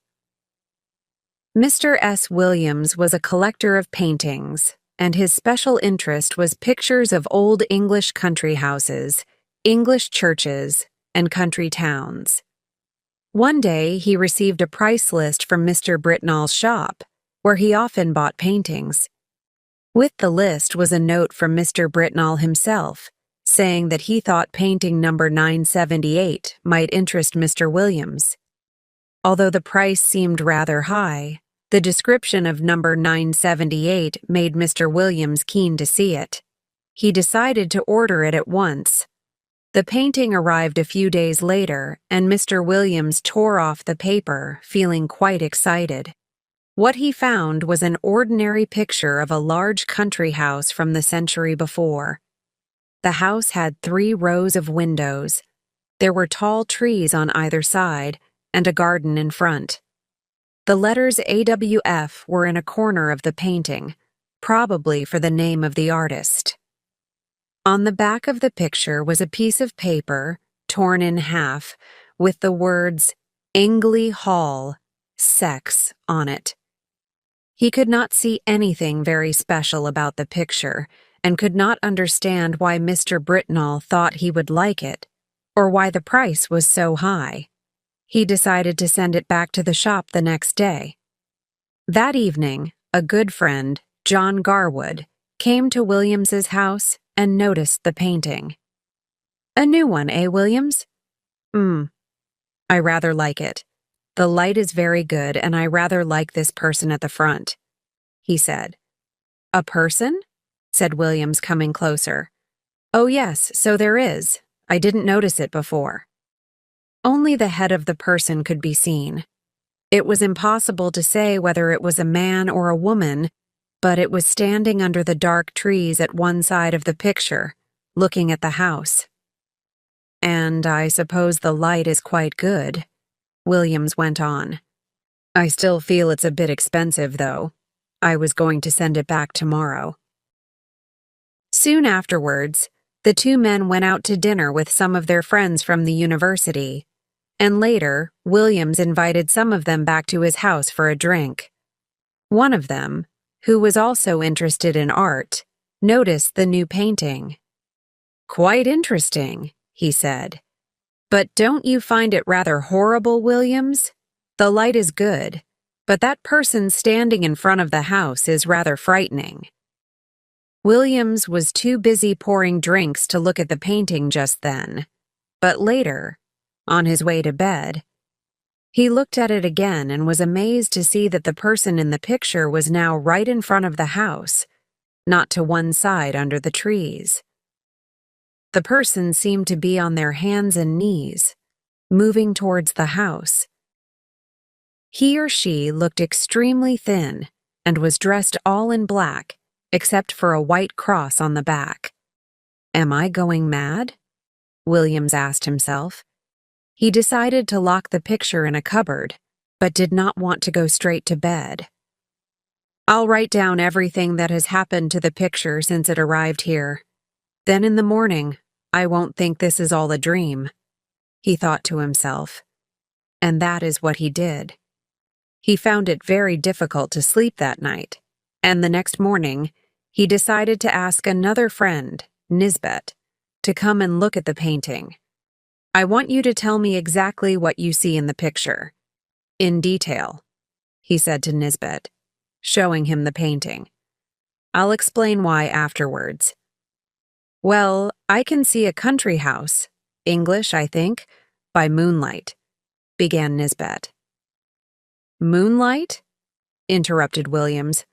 Mr. S. Williams was a collector of paintings, and his special interest was pictures of old English country houses, English churches, and country towns. One day, he received a price list from Mr. Britnall's shop, where he often bought paintings. With the list was a note from Mr. Britnall himself, saying that he thought painting number 978 might interest Mr. Williams. Although the price seemed rather high, the description of number 978 made Mr. Williams keen to see it. He decided to order it at once. The painting arrived a few days later, and Mr. Williams tore off the paper, feeling quite excited. What he found was an ordinary picture of a large country house from the century before. The house had 3 rows of windows. There were tall trees on either side, and a garden in front. The letters AWF were in a corner of the painting, probably for the name of the artist. On the back of the picture was a piece of paper, torn in half, with the words Angley Hall, Sex on it. He could not see anything very special about the picture, and could not understand why Mr. Britnall thought he would like it, or why the price was so high. He decided to send it back to the shop the next day. That evening, a good friend, John Garwood, came to Williams's house and noticed the painting. "A new one, eh, Williams?" I rather like it. The light is very good, and I rather like this person at the front," he said. "A person?" said Williams, coming closer. "Oh yes, so there is. I didn't notice it before." Only the head of the person could be seen. It was impossible to say whether it was a man or a woman, but it was standing under the dark trees at one side of the picture, looking at the house. "And I suppose the light is quite good," Williams went on. "I still feel it's a bit expensive, though. I was going to send it back tomorrow." Soon afterwards, the 2 men went out to dinner with some of their friends from the university, and later, Williams invited some of them back to his house for a drink. One of them, who was also interested in art, noticed the new painting. "Quite interesting," he said. "But don't you find it rather horrible, Williams? The light is good, but that person standing in front of the house is rather frightening." Williams was too busy pouring drinks to look at the painting just then, but later, on his way to bed, he looked at it again and was amazed to see that the person in the picture was now right in front of the house, not to one side under the trees. The person seemed to be on their hands and knees, moving towards the house. He or she looked extremely thin and was dressed all in black, except for a white cross on the back. "Am I going mad?" Williams asked himself. He decided to lock the picture in a cupboard, but did not want to go straight to bed. "I'll write down everything that has happened to the picture since it arrived here. Then in the morning, I won't think this is all a dream," he thought to himself. And that is what he did. He found it very difficult to sleep that night, and the next morning, he decided to ask another friend, Nisbet, to come and look at the painting. "I want you to tell me exactly what you see in the picture, in detail," he said to Nisbet, showing him the painting. "I'll explain why afterwards." "Well, I can see a country house, English, I think, by moonlight," began Nisbet. "Moonlight?" interrupted Williams.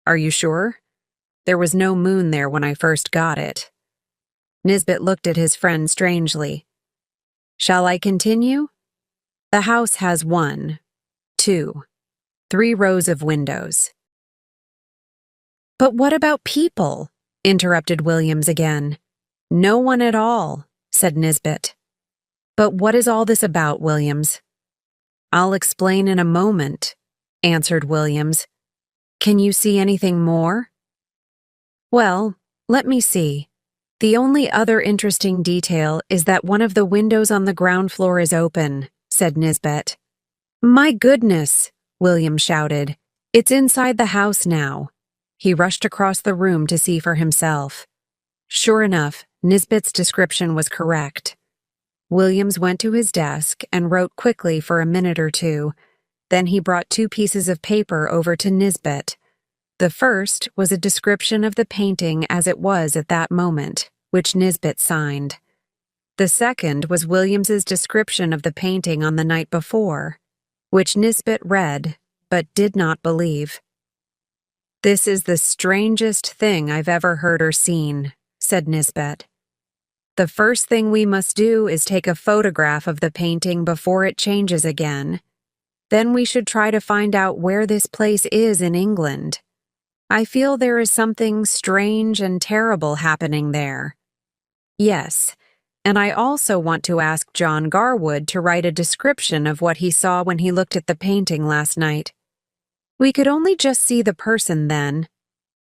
"Are you sure? There was no moon there when I first got it." Nisbet looked at his friend strangely. "Shall I continue? The house has 1, 2, 3 rows of windows." "But what about people?" interrupted Williams again. "No one at all," said Nisbet. "But what is all this about, Williams?" "I'll explain in a moment," answered Williams. "Can you see anything more?" "Well, let me see. The only other interesting detail is that one of the windows on the ground floor is open," said Nisbet. "My goodness!" William shouted. "It's inside the house now." He rushed across the room to see for himself. Sure enough, Nisbet's description was correct. Williams went to his desk and wrote quickly for a minute or two. Then he brought 2 pieces of paper over to Nisbet. The first was a description of the painting as it was at that moment. which Nisbet signed. The second was Williams's description of the painting on the night before, which Nisbet read but did not believe. "This is the strangest thing I've ever heard or seen," said Nisbet. "The first thing we must do is take a photograph of the painting before it changes again. Then we should try to find out where this place is in England. I feel there is something strange and terrible happening there. Yes, and I also want to ask John Garwood to write a description of what he saw when he looked at the painting last night. We could only just see the person then,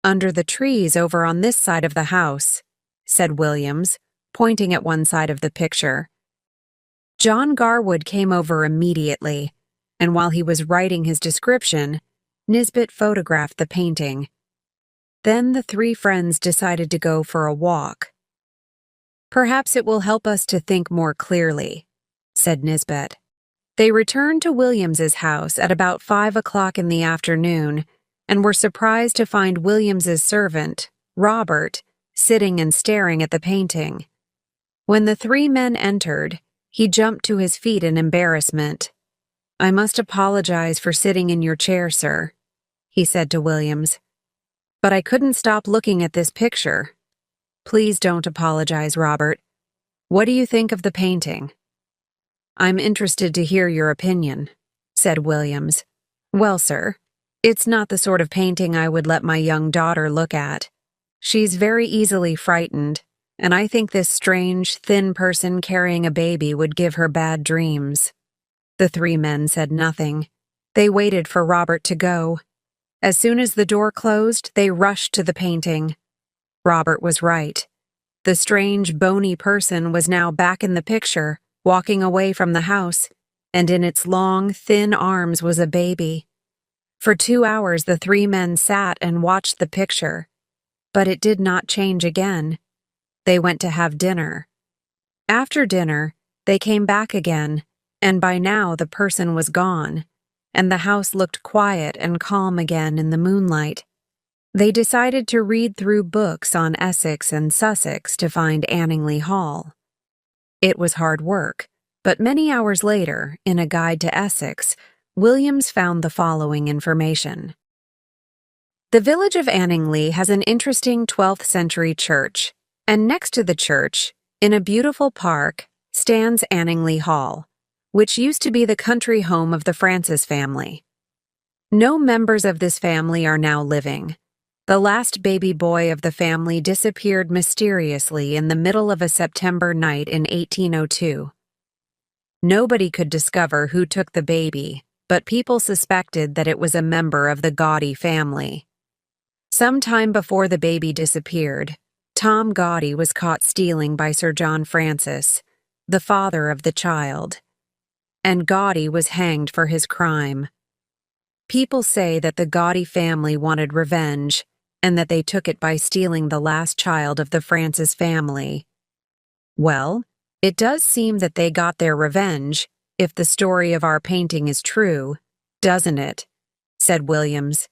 under the trees over on this side of the house," said Williams, pointing at one side of the picture. John Garwood came over immediately, and while he was writing his description, Nisbet photographed the painting. Then the three friends decided to go for a walk. "Perhaps it will help us to think more clearly," said Nisbet. They returned to Williams's house at about 5 o'clock in the afternoon and were surprised to find Williams's servant, Robert, sitting and staring at the painting. When the three men entered, he jumped to his feet in embarrassment. "I must apologize for sitting in your chair, sir," he said to Williams. "But I couldn't stop looking at this picture." "Please don't apologize, Robert. What do you think of the painting?" "I'm interested to hear your opinion," said Williams. "Well, sir, it's not the sort of painting I would let my young daughter look at. She's very easily frightened, and I think this strange, thin person carrying a baby would give her bad dreams." The three men said nothing. They waited for Robert to go. As soon as the door closed, they rushed to the painting. Robert was right. The strange, bony person was now back in the picture, walking away from the house, and in its long, thin arms was a baby. For 2 hours the three men sat and watched the picture, but it did not change again. They went to have dinner. After dinner, they came back again, and by now the person was gone, and the house looked quiet and calm again in the moonlight. They decided to read through books on Essex and Sussex to find Anningley Hall. It was hard work, but many hours later, in a guide to Essex, Williams found the following information. The village of Anningley has an interesting 12th century church, and next to the church, in a beautiful park, stands Anningley Hall, which used to be the country home of the Francis family. No members of this family are now living. The last baby boy of the family disappeared mysteriously in the middle of a September night in 1802. Nobody could discover who took the baby, but people suspected that it was a member of the Gaudy family. Some time before the baby disappeared, Tom Gaudy was caught stealing by Sir John Francis, the father of the child, and Gaudy was hanged for his crime. People say that the Gaudy family wanted revenge, and that they took it by stealing the last child of the Francis family. Well, it does seem that they got their revenge, if the story of our painting is true, doesn't it? Said Williams.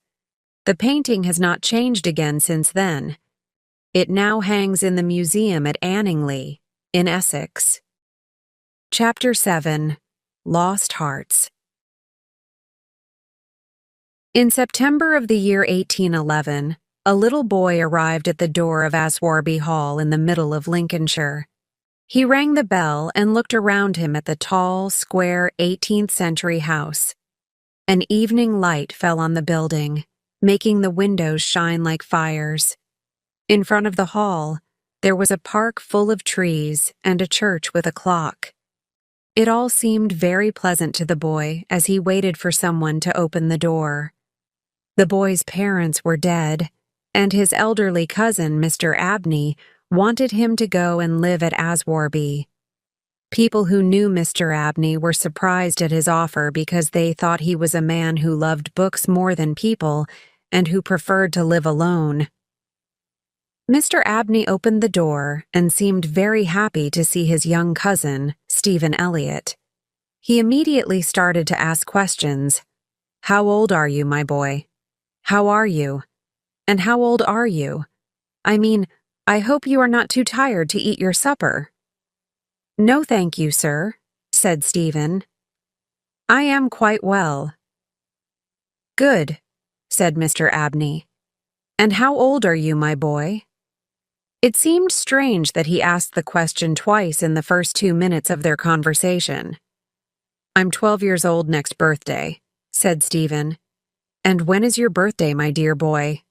The painting has not changed again since then. It now hangs in the museum at Anningley, in Essex. Chapter 7. Lost Hearts. In September of the year 1811, a little boy arrived at the door of Aswarby Hall in the middle of Lincolnshire. He rang the bell and looked around him at the tall, square 18th century house. An evening light fell on the building, making the windows shine like fires. In front of the hall, there was a park full of trees and a church with a clock. It all seemed very pleasant to the boy as he waited for someone to open the door. The boy's parents were dead, and his elderly cousin, Mr. Abney, wanted him to go and live at Aswarby. People who knew Mr. Abney were surprised at his offer because they thought he was a man who loved books more than people and who preferred to live alone. Mr. Abney opened the door and seemed very happy to see his young cousin, Stephen Elliott. He immediately started to ask questions. "How old are you, my boy? How are you? And how old are you? I mean, I hope you are not too tired to eat your supper." "No, thank you, sir," said Stephen. "I am quite well." "Good," said Mr. Abney. "And how old are you, my boy?" It seemed strange that he asked the question twice in the first 2 minutes of their conversation. "I'm 12 years old next birthday," said Stephen. "And when is your birthday, my dear boy?"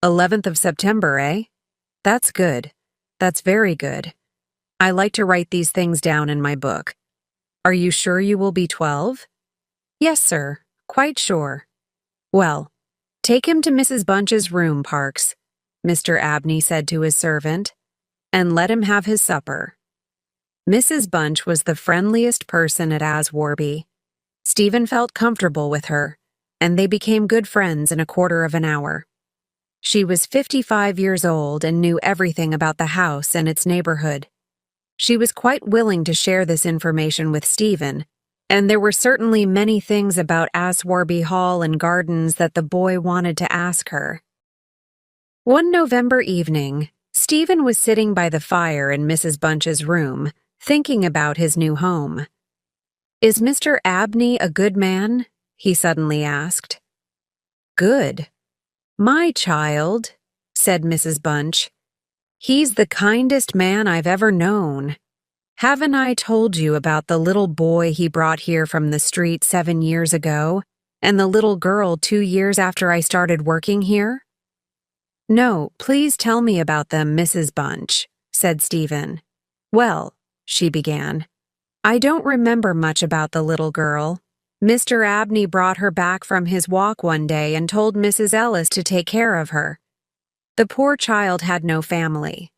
11th of September, eh? That's good. That's very good. I like to write these things down in my book. Are you sure you will be 12? Yes, sir. Quite sure. Well, take him to Mrs. Bunch's room, Parks, Mr. Abney said to his servant, and let him have his supper. Mrs. Bunch was the friendliest person at Aswarby. Stephen felt comfortable with her, and they became good friends in a quarter of an hour. She was 55 years old and knew everything about the house and its neighborhood. She was quite willing to share this information with Stephen, and there were certainly many things about Aswarby Hall and Gardens that the boy wanted to ask her. One November evening, Stephen was sitting by the fire in Mrs. Bunch's room, thinking about his new home. "Is Mr. Abney a good man?" he suddenly asked. "Good. My child," said Mrs. Bunch. "He's the kindest man I've ever known. Haven't I told you about the little boy he brought here from the street 7 years ago, and the little girl 2 years after I started working here?" "No, please tell me about them, Mrs. Bunch," said Stephen. "Well," she began, "I don't remember much about the little girl. Mr. Abney brought her back from his walk one day and told Mrs. Ellis to take care of her. The poor child had no family.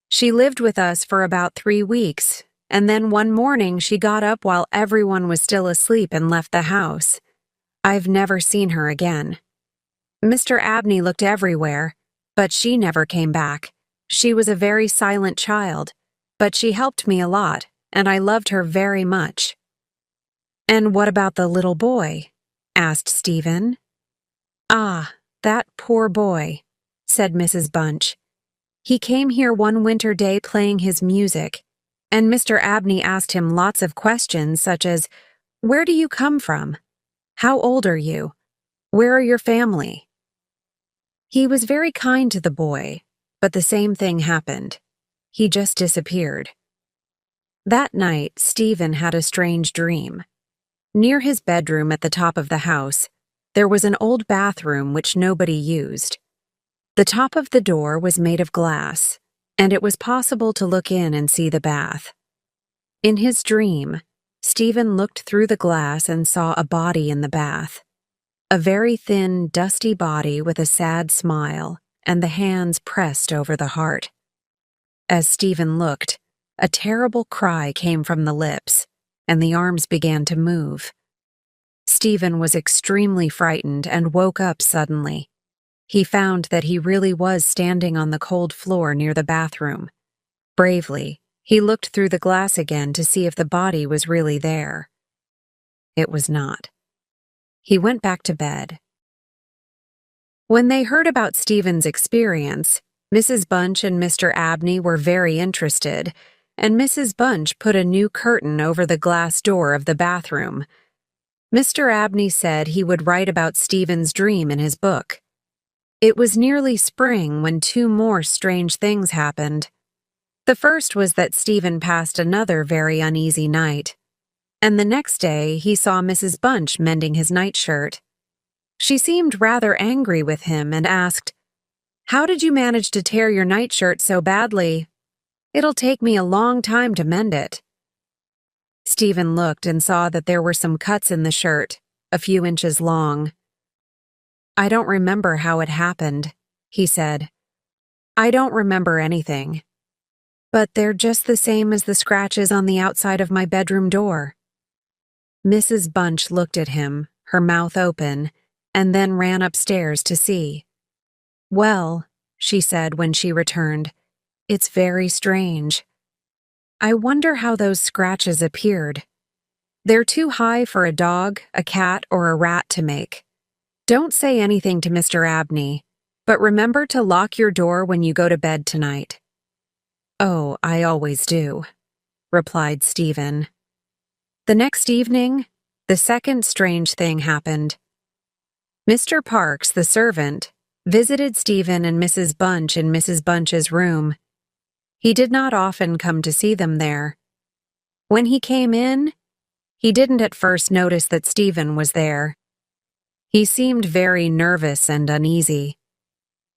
She lived with us for about 3 weeks, and then one morning she got up while everyone was still asleep and left the house. I've never seen her again. Mr. Abney looked everywhere, but she never came back. She was a very silent child, but she helped me a lot, and I loved her very much." "And what about the little boy?" asked Stephen. "Ah, that poor boy," said Mrs. Bunch. "He came here one winter day playing his music, and Mr. Abney asked him lots of questions such as, 'Where do you come from? How old are you? Where are your family?' He was very kind to the boy, but the same thing happened. He just disappeared." That night, Stephen had a strange dream. Near his bedroom at the top of the house, there was an old bathroom which nobody used. The top of the door was made of glass, and it was possible to look in and see the bath. In his dream, Stephen looked through the glass and saw a body in the bath. A very thin, dusty body with a sad smile, and the hands pressed over the heart. As Stephen looked, a terrible cry came from the lips, and the arms began to move. Stephen was extremely frightened and woke up suddenly. He found that he really was standing on the cold floor near the bathroom. Bravely, he looked through the glass again to see if the body was really there. It was not. He went back to bed. When they heard about Stephen's experience, Mrs. Bunch and Mr. Abney were very interested, and Mrs. Bunch put a new curtain over the glass door of the bathroom. Mr. Abney said he would write about Stephen's dream in his book. It was nearly spring when 2 more strange things happened. The first was that Stephen passed another very uneasy night, and the next day he saw Mrs. Bunch mending his nightshirt. She seemed rather angry with him and asked, "How did you manage to tear your nightshirt so badly? It'll take me a long time to mend it." Stephen looked and saw that there were some cuts in the shirt, a few inches long. "I don't remember how it happened," he said. "I don't remember anything. But they're just the same as the scratches on the outside of my bedroom door." Mrs. Bunch looked at him, her mouth open, and then ran upstairs to see. "Well," she said when she returned, "it's very strange. I wonder how those scratches appeared. They're too high for a dog, a cat, or a rat to make. Don't say anything to Mr. Abney, But remember to lock your door when you go to bed tonight." "Oh, I always do," replied Stephen. The next evening, the second strange thing happened. Mr. Parks, the servant, visited Stephen and Mrs. Bunch in Mrs. Bunch's room. He did not often come to see them there. When he came in, he didn't at first notice that Stephen was there. He seemed very nervous and uneasy.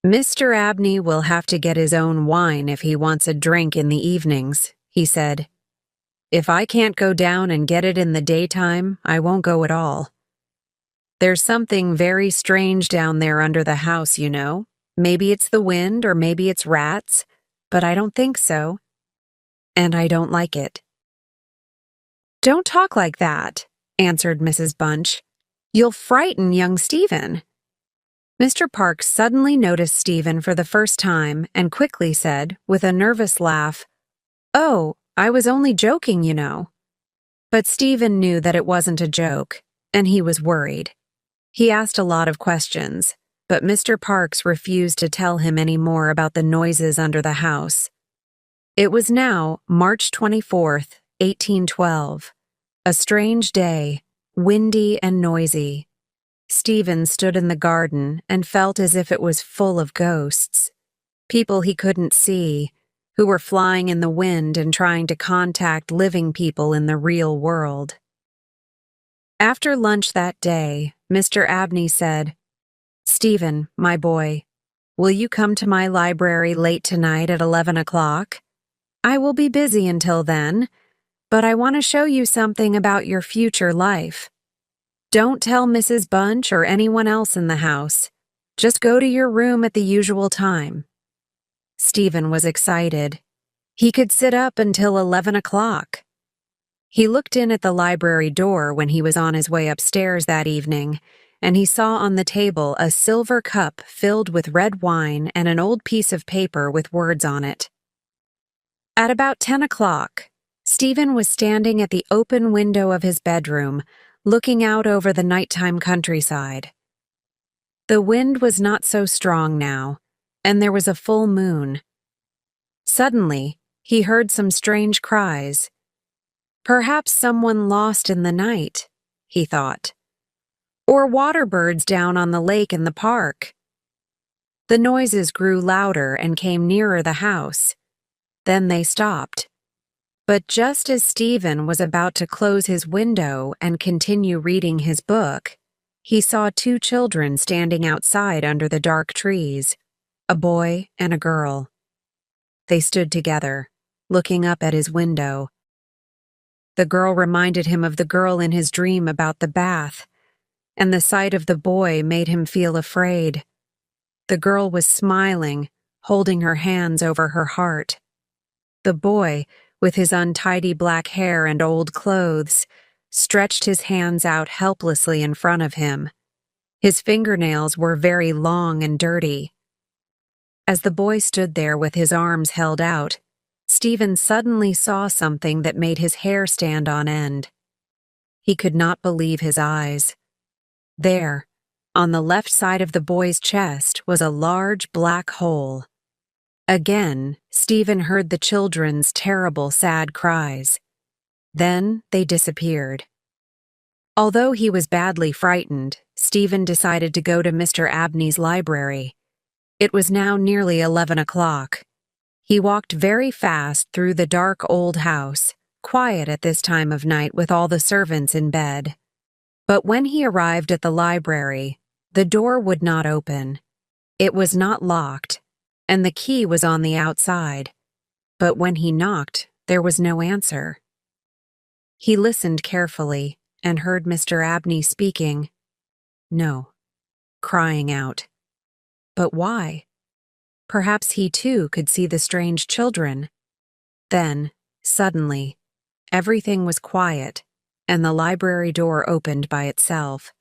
"Mr. Abney will have to get his own wine if he wants a drink in the evenings," he said. "If I can't go down and get it in the daytime, I won't go at all. There's something very strange down there under the house, you know. Maybe it's the wind or maybe it's rats, but I don't think so. And I don't like it." "Don't talk like that," answered Mrs. Bunch. "You'll frighten young Stephen." Mr. Parks suddenly noticed Stephen for the first time and quickly said, with a nervous laugh, "Oh, I was only joking, you know." But Stephen knew that it wasn't a joke, and he was worried. He asked a lot of questions, but Mr. Parks refused to tell him any more about the noises under the house. It was now March 24th, 1812, a strange day, windy and noisy. Stephen stood in the garden and felt as if it was full of ghosts, people he couldn't see, who were flying in the wind and trying to contact living people in the real world. After lunch that day, Mr. Abney said, "Stephen, my boy, will you come to my library late tonight at 11 o'clock? I will be busy until then, but I want to show you something about your future life. Don't tell Mrs. Bunch or anyone else in the house. Just go to your room at the usual time." Stephen was excited. He could sit up until 11 o'clock. He looked in at the library door when he was on his way upstairs that evening, and he saw on the table a silver cup filled with red wine and an old piece of paper with words on it. At about 10 o'clock, Stephen was standing at the open window of his bedroom, looking out over the nighttime countryside. The wind was not so strong now, and there was a full moon. Suddenly, he heard some strange cries. Perhaps someone lost in the night, he thought, or water birds down on the lake in the park. The noises grew louder and came nearer the house. Then they stopped. But just as Stephen was about to close his window and continue reading his book, he saw two children standing outside under the dark trees, a boy and a girl. They stood together, looking up at his window. The girl reminded him of the girl in his dream about the bath, and the sight of the boy made him feel afraid. The girl was smiling, holding her hands over her heart. The boy, with his untidy black hair and old clothes, stretched his hands out helplessly in front of him. His fingernails were very long and dirty. As the boy stood there with his arms held out, Stephen suddenly saw something that made his hair stand on end. He could not believe his eyes. There, on the left side of the boy's chest, was a large black hole. Again, Stephen heard the children's terrible, sad cries. Then they disappeared. Although he was badly frightened, Stephen decided to go to Mr. Abney's library. It was now nearly 11 o'clock. He walked very fast through the dark old house, quiet at this time of night with all the servants in bed. But when he arrived at the library, the door would not open. It was not locked, and the key was on the outside. But when he knocked, there was no answer. He listened carefully and heard Mr. Abney speaking. No, crying out. But why? Perhaps he too could see the strange children. Then, suddenly, everything was quiet, and the library door opened by itself.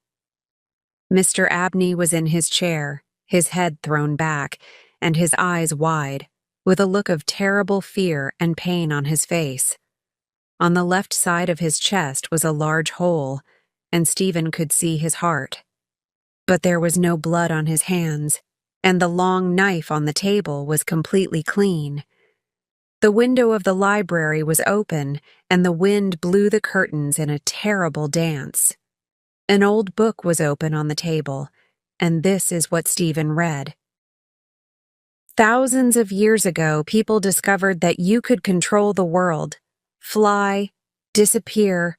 Mr. Abney was in his chair, his head thrown back, and his eyes wide, with a look of terrible fear and pain on his face. On the left side of his chest was a large hole, and Stephen could see his heart. But there was no blood on his hands, and the long knife on the table was completely clean. The window of the library was open, and the wind blew the curtains in a terrible dance. An old book was open on the table, and this is what Stephen read. Thousands of years ago, people discovered that you could control the world, fly, disappear,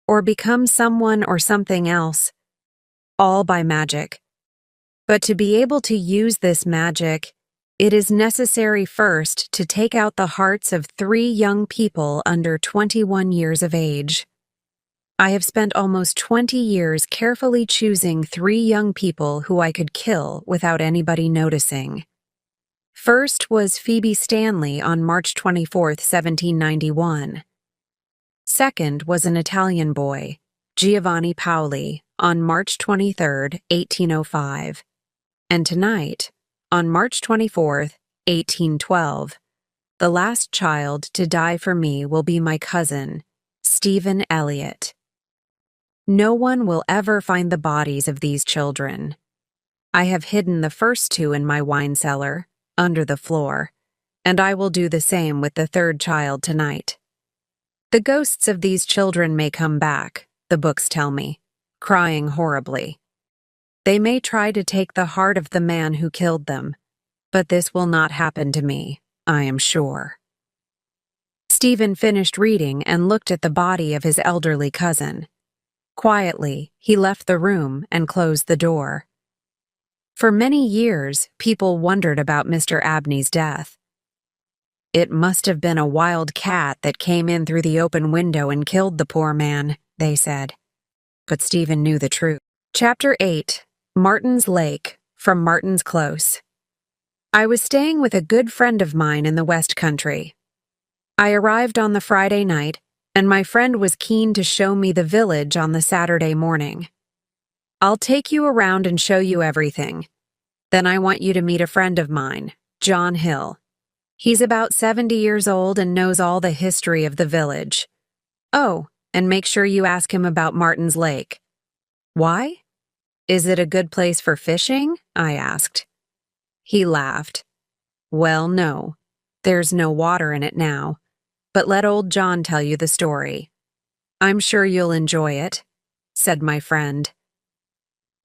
or become someone or something else, all by magic. But to be able to use this magic, it is necessary first to take out the hearts of 3 young people under 21 years of age. I have spent almost 20 years carefully choosing 3 young people who I could kill without anybody noticing. First was Phoebe Stanley on March 24, 1791. Second was an Italian boy, Giovanni Paoli, on March 23, 1805. And tonight, on March 24, 1812, the last child to die for me will be my cousin, Stephen Elliott. No one will ever find the bodies of these children. I have hidden the first 2 in my wine cellar, under the floor, and I will do the same with the 3rd child tonight. The ghosts of these children may come back, the books tell me, crying horribly. They may try to take the heart of the man who killed them, but this will not happen to me, I am sure. Stephen finished reading and looked at the body of his elderly cousin. Quietly, he left the room and closed the door. For many years, people wondered about Mr. Abney's death. It must have been a wild cat that came in through the open window and killed the poor man, they said. But Stephen knew the truth. Chapter 8. Martin's Lake, from Martin's Close. I was staying with a good friend of mine in the West Country. I arrived on the Friday night, and my friend was keen to show me the village on the Saturday morning. I'll take you around and show you everything. Then I want you to meet a friend of mine, John Hill. He's about 70 years old and knows all the history of the village. Oh, and make sure you ask him about Martin's Lake. Why? Is it a good place for fishing? I asked. He laughed. Well, no. There's no water in it now. But let old John tell you the story. I'm sure you'll enjoy it, said my friend.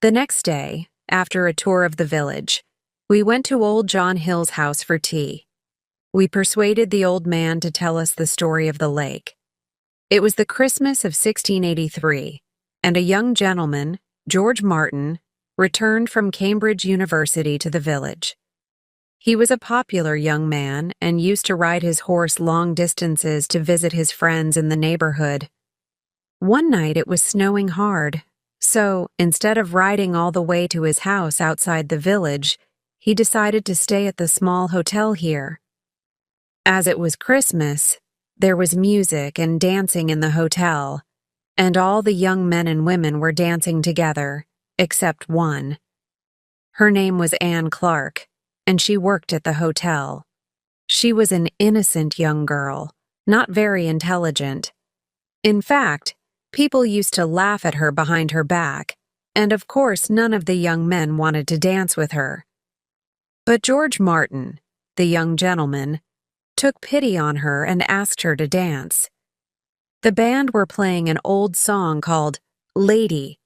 The next day, after a tour of the village, we went to old John Hill's house for tea. We persuaded the old man to tell us the story of the lake. It was the Christmas of 1683, and a young gentleman, George Martin, returned from Cambridge University to the village. He was a popular young man and used to ride his horse long distances to visit his friends in the neighborhood. One night it was snowing hard, so instead of riding all the way to his house outside the village, he decided to stay at the small hotel here. As it was Christmas, there was music and dancing in the hotel, and all the young men and women were dancing together, except one. Her name was Anne Clark, and she worked at the hotel. She was an innocent young girl, not very intelligent. In fact, people used to laugh at her behind her back, and of course none of the young men wanted to dance with her. But George Martin, the young gentleman, took pity on her and asked her to dance. The band were playing an old song called "Lady,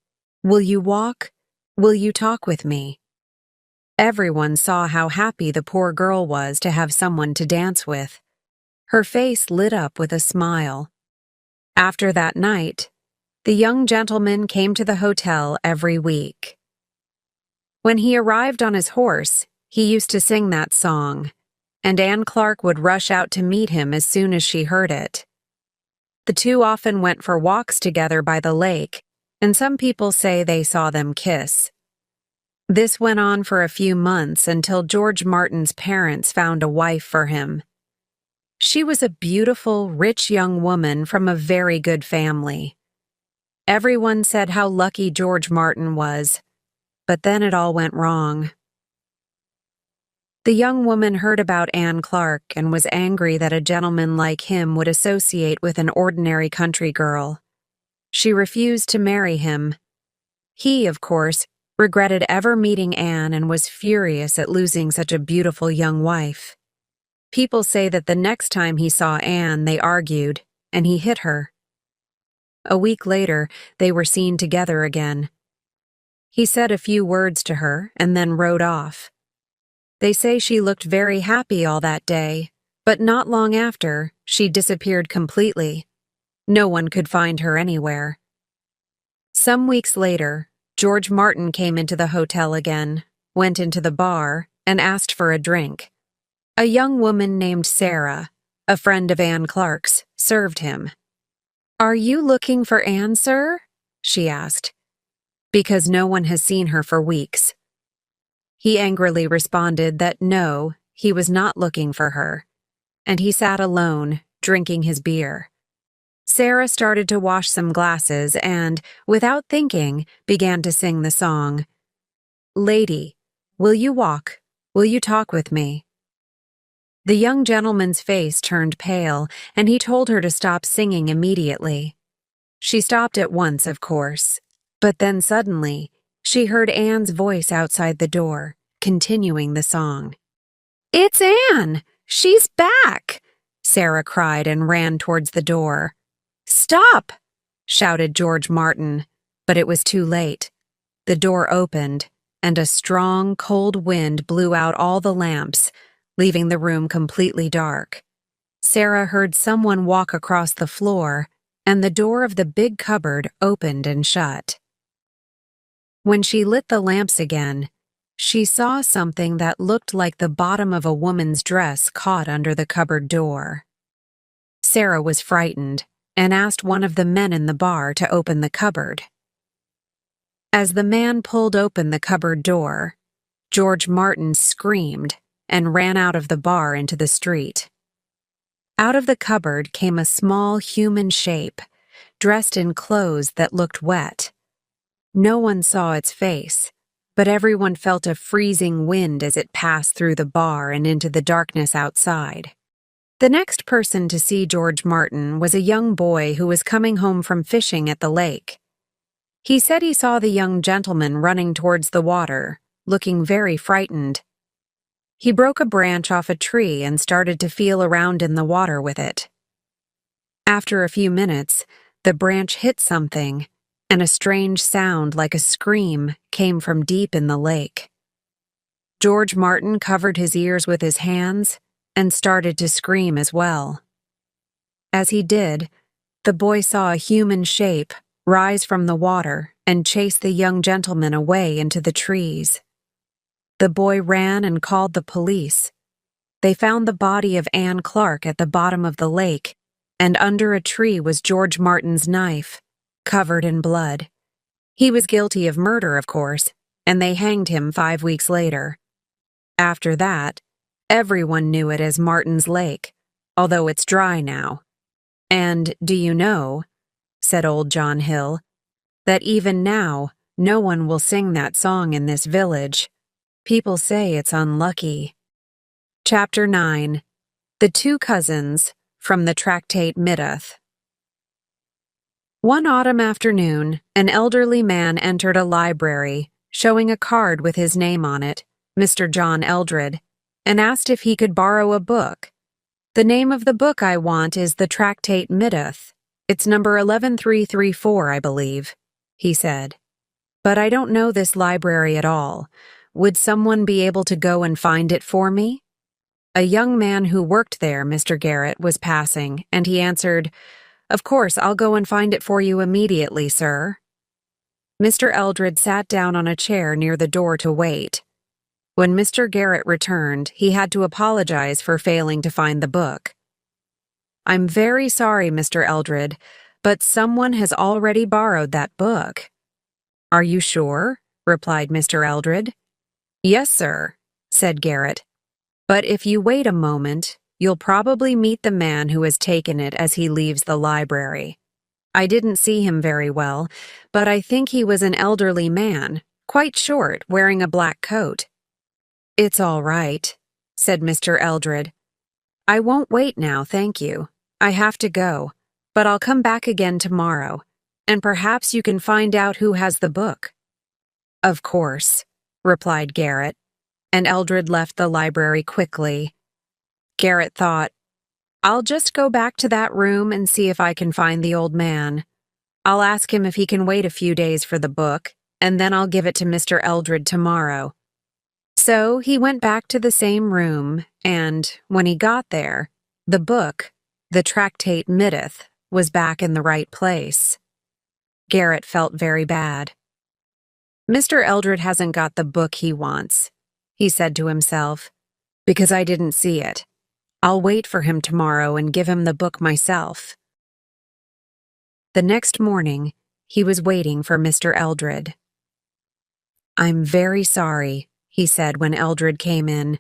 Will You Walk? Will You Talk With Me?" Everyone saw how happy the poor girl was to have someone to dance with. Her face lit up with a smile. After that night, the young gentleman came to the hotel every week. When he arrived on his horse, he used to sing that song, and Anne Clark would rush out to meet him as soon as she heard it. The two often went for walks together by the lake, and some people say they saw them kiss. This went on for a few months until George Martin's parents found a wife for him. She was a beautiful, rich young woman from a very good family. Everyone said how lucky George Martin was, but then it all went wrong. The young woman heard about Anne Clark and was angry that a gentleman like him would associate with an ordinary country girl. She refused to marry him. He, of course, regretted ever meeting Anne and was furious at losing such a beautiful young wife. People say that the next time he saw Anne, they argued, and he hit her. A week later, they were seen together again. He said a few words to her and then rode off. They say she looked very happy all that day, but not long after, she disappeared completely. No one could find her anywhere. Some weeks later, George Martin came into the hotel again, went into the bar, and asked for a drink. A young woman named Sarah, a friend of Anne Clark's, served him. "Are you looking for Anne, sir?" she asked. "Because no one has seen her for weeks." He angrily responded that no, he was not looking for her, and he sat alone, drinking his beer. Sarah started to wash some glasses and, without thinking, began to sing the song, "Lady, will you walk? Will you talk with me?" The young gentleman's face turned pale, and he told her to stop singing immediately. She stopped at once, of course, but then suddenly, she heard Anne's voice outside the door, continuing the song. "It's Anne! She's back!" Sarah cried and ran towards the door. "Stop!" shouted George Martin, but it was too late. The door opened, and a strong, cold wind blew out all the lamps, leaving the room completely dark. Sarah heard someone walk across the floor, and the door of the big cupboard opened and shut. When she lit the lamps again, she saw something that looked like the bottom of a woman's dress caught under the cupboard door. Sarah was frightened and asked one of the men in the bar to open the cupboard. As the man pulled open the cupboard door, George Martin screamed and ran out of the bar into the street. Out of the cupboard came a small human shape, dressed in clothes that looked wet. No one saw its face, but everyone felt a freezing wind as it passed through the bar and into the darkness outside. The next person to see George Martin was a young boy who was coming home from fishing at the lake. He said he saw the young gentleman running towards the water, looking very frightened. He broke a branch off a tree and started to feel around in the water with it. After a few minutes, the branch hit something, and a strange sound like a scream came from deep in the lake. George Martin covered his ears with his hands and started to scream as well. As he did, the boy saw a human shape rise from the water and chase the young gentleman away into the trees. The boy ran and called the police. They found the body of Anne Clark at the bottom of the lake, and under a tree was George Martin's knife, covered in blood. He was guilty of murder, of course, and they hanged him 5 weeks later. After that, everyone knew it as Martin's Lake, although it's dry now. And do you know, said old John Hill, that even now no one will sing that song in this village. People say it's unlucky. Chapter 9. The Two Cousins, from the Tractate Middath. One autumn afternoon, an elderly man entered a library, showing a card with his name on it, Mr. John Eldred, and asked if he could borrow a book. "The name of the book I want is the Tractate Middath. It's number 11334, I believe," he said. "But I don't know this library at all. Would someone be able to go and find it for me?" A young man who worked there, Mr. Garrett, was passing, and he answered, "Of course, I'll go and find it for you immediately, sir." Mr. Eldred sat down on a chair near the door to wait. When Mr. Garrett returned, he had to apologize for failing to find the book. "I'm very sorry, Mr. Eldred, but someone has already borrowed that book." "Are you sure?" replied Mr. Eldred. "Yes, sir," said Garrett. "But if you wait a moment, you'll probably meet the man who has taken it as he leaves the library. I didn't see him very well, but I think he was an elderly man, quite short, wearing a black coat." "It's all right," said Mr. Eldred. "I won't wait now, thank you. I have to go, but I'll come back again tomorrow, and perhaps you can find out who has the book." "Of course," replied Garrett, and Eldred left the library quickly. Garrett thought, "I'll just go back to that room and see if I can find the old man. I'll ask him if he can wait a few days for the book, and then I'll give it to Mr. Eldred tomorrow." So he went back to the same room, and when he got there, the book, the tractate Middith, was back in the right place. Garrett felt very bad. "Mr. Eldred hasn't got the book he wants," he said to himself, "because I didn't see it. I'll wait for him tomorrow and give him the book myself." The next morning, he was waiting for Mr. Eldred. "I'm very sorry," he said when Eldred came in,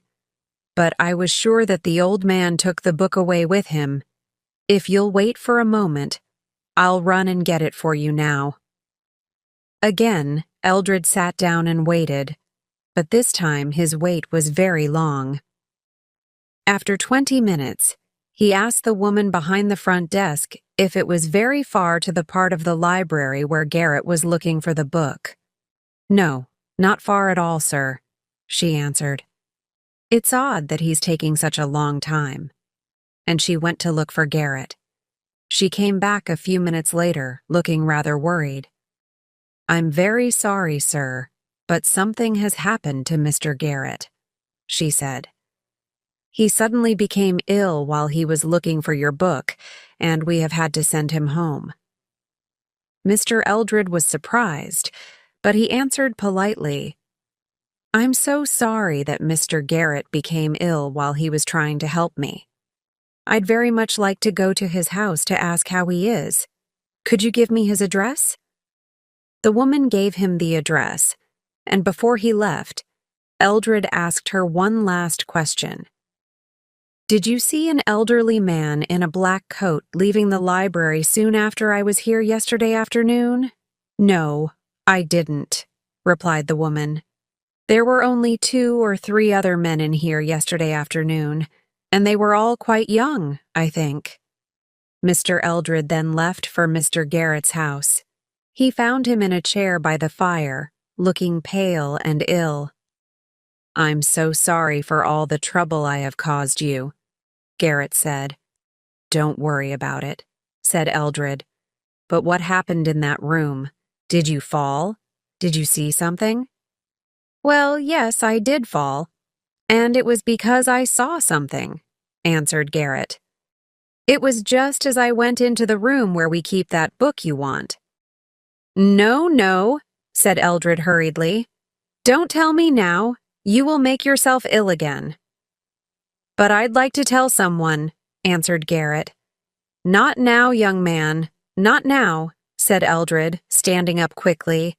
"but I was sure that the old man took the book away with him. If you'll wait for a moment, I'll run and get it for you now." Again, Eldred sat down and waited, but this time his wait was very long. After 20 minutes, he asked the woman behind the front desk if it was very far to the part of the library where Garrett was looking for the book. "No, not far at all, sir," she answered. "It's odd that he's taking such a long time." And she went to look for Garrett. She came back a few minutes later, looking rather worried. "I'm very sorry, sir, but something has happened to Mr. Garrett," she said. "He suddenly became ill while he was looking for your book, and we have had to send him home." Mr. Eldred was surprised, but he answered politely, "I'm so sorry that Mr. Garrett became ill while he was trying to help me. I'd very much like to go to his house to ask how he is. Could you give me his address?" The woman gave him the address, and before he left, Eldred asked her one last question. "Did you see an elderly man in a black coat leaving the library soon after I was here yesterday afternoon?" "No, I didn't," replied the woman. "There were only 2 or 3 other men in here yesterday afternoon, and they were all quite young, I think." Mr. Eldred then left for Mr. Garrett's house. He found him in a chair by the fire, looking pale and ill. "I'm so sorry for all the trouble I have caused you," Garrett said. "Don't worry about it," said Eldred. "But what happened in that room? Did you fall? Did you see something?" "Well, yes, I did fall. And it was because I saw something," answered Garrett. "It was just as I went into the room where we keep that book you want." "No, no," said Eldred hurriedly. "Don't tell me now. You will make yourself ill again." "But I'd like to tell someone," answered Garrett. "Not now, young man, not now," said Eldred, standing up quickly.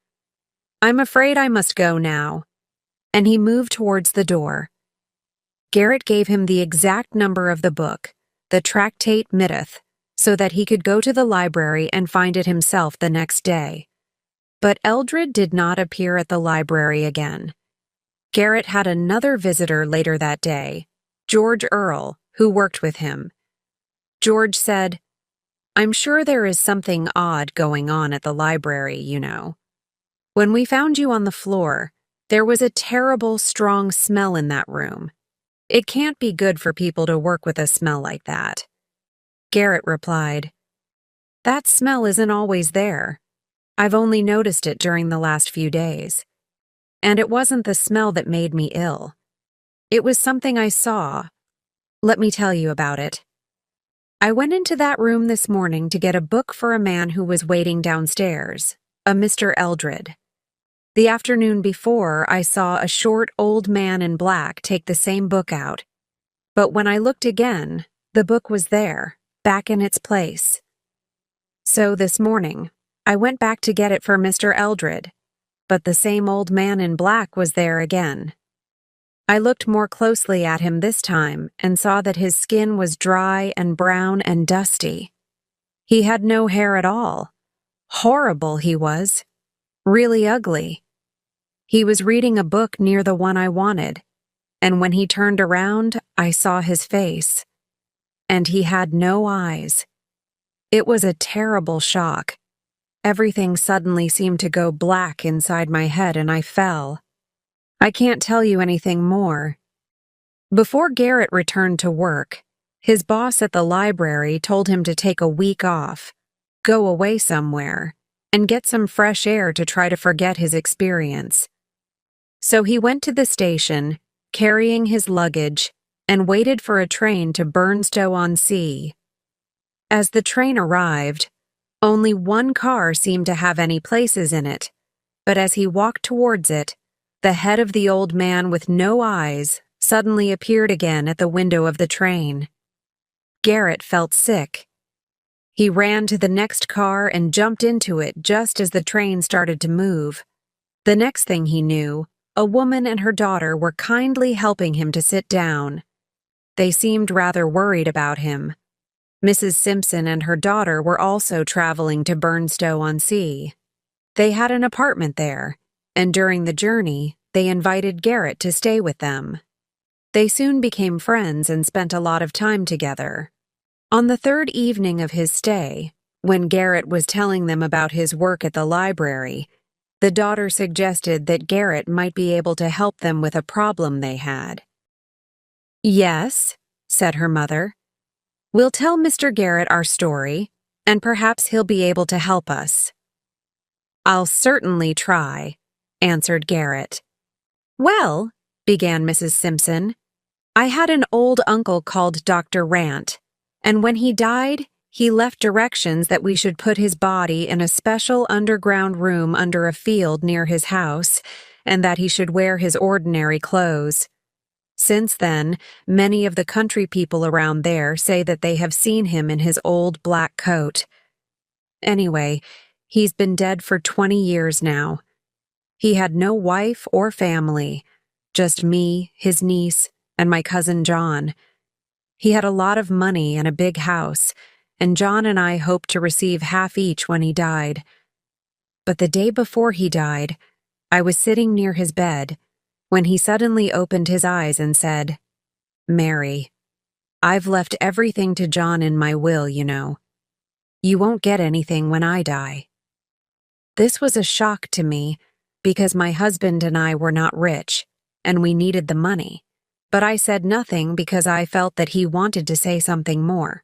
"I'm afraid I must go now." And he moved towards the door. Garrett gave him the exact number of the book, the tractate Middith, so that he could go to the library and find it himself the next day. But Eldred did not appear at the library again. Garrett had another visitor later that day, George Earle, who worked with him. George said, "I'm sure there is something odd going on at the library, you know. When we found you on the floor, there was a terrible, strong smell in that room. It can't be good for people to work with a smell like that." Garrett replied, "That smell isn't always there. I've only noticed it during the last few days. And it wasn't the smell that made me ill. It was something I saw. Let me tell you about it. I went into that room this morning to get a book for a man who was waiting downstairs, a Mr. Eldred. The afternoon before, I saw a short old man in black take the same book out. But when I looked again, the book was there, back in its place. So this morning, I went back to get it for Mr. Eldred, but the same old man in black was there again. I looked more closely at him this time and saw that his skin was dry and brown and dusty. He had no hair at all. Horrible he was. Really ugly. He was reading a book near the one I wanted, and when he turned around, I saw his face. And he had no eyes. It was a terrible shock. Everything suddenly seemed to go black inside my head and I fell. I can't tell you anything more. Before Garrett returned to work, his boss at the library told him to take a week off, go away somewhere, and get some fresh air to try to forget his experience. So he went to the station, carrying his luggage, and waited for a train to Burnstow-on-Sea. As the train arrived, only one car seemed to have any places in it, but as he walked towards it, the head of the old man with no eyes suddenly appeared again at the window of the train. Garrett felt sick. He ran to the next car and jumped into it just as the train started to move. The next thing he knew, a woman and her daughter were kindly helping him to sit down. They seemed rather worried about him. Mrs. Simpson and her daughter were also traveling to Burnstow-on-Sea. They had an apartment there, and during the journey, they invited Garrett to stay with them. They soon became friends and spent a lot of time together. On the third evening of his stay, when Garrett was telling them about his work at the library, the daughter suggested that Garrett might be able to help them with a problem they had. "Yes," said her mother. "We'll tell Mr. Garrett our story, and perhaps he'll be able to help us." "I'll certainly try," answered Garrett. "Well," began Mrs. Simpson, "I had an old uncle called Dr. Rant, and when he died, he left directions that we should put his body in a special underground room under a field near his house, and that he should wear his ordinary clothes. Since then, many of the country people around there say that they have seen him in his old black coat. Anyway, he's been dead for 20 years now. He had no wife or family, just me, his niece, and my cousin John. He had a lot of money and a big house, and John and I hoped to receive half each when he died. But the day before he died, I was sitting near his bed, when he suddenly opened his eyes and said, 'Mary, I've left everything to John in my will, you know. You won't get anything when I die.' This was a shock to me, because my husband and I were not rich, and we needed the money, but I said nothing because I felt that he wanted to say something more.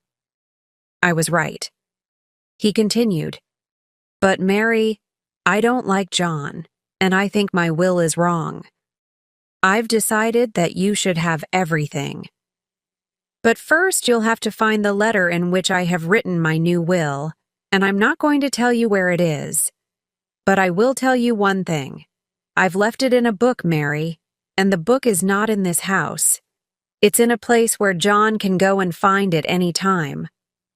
I was right. He continued, 'But Mary, I don't like John, and I think my will is wrong. I've decided that you should have everything. But first you'll have to find the letter in which I have written my new will, and I'm not going to tell you where it is. But I will tell you one thing. I've left it in a book, Mary, and the book is not in this house. It's in a place where John can go and find it any time.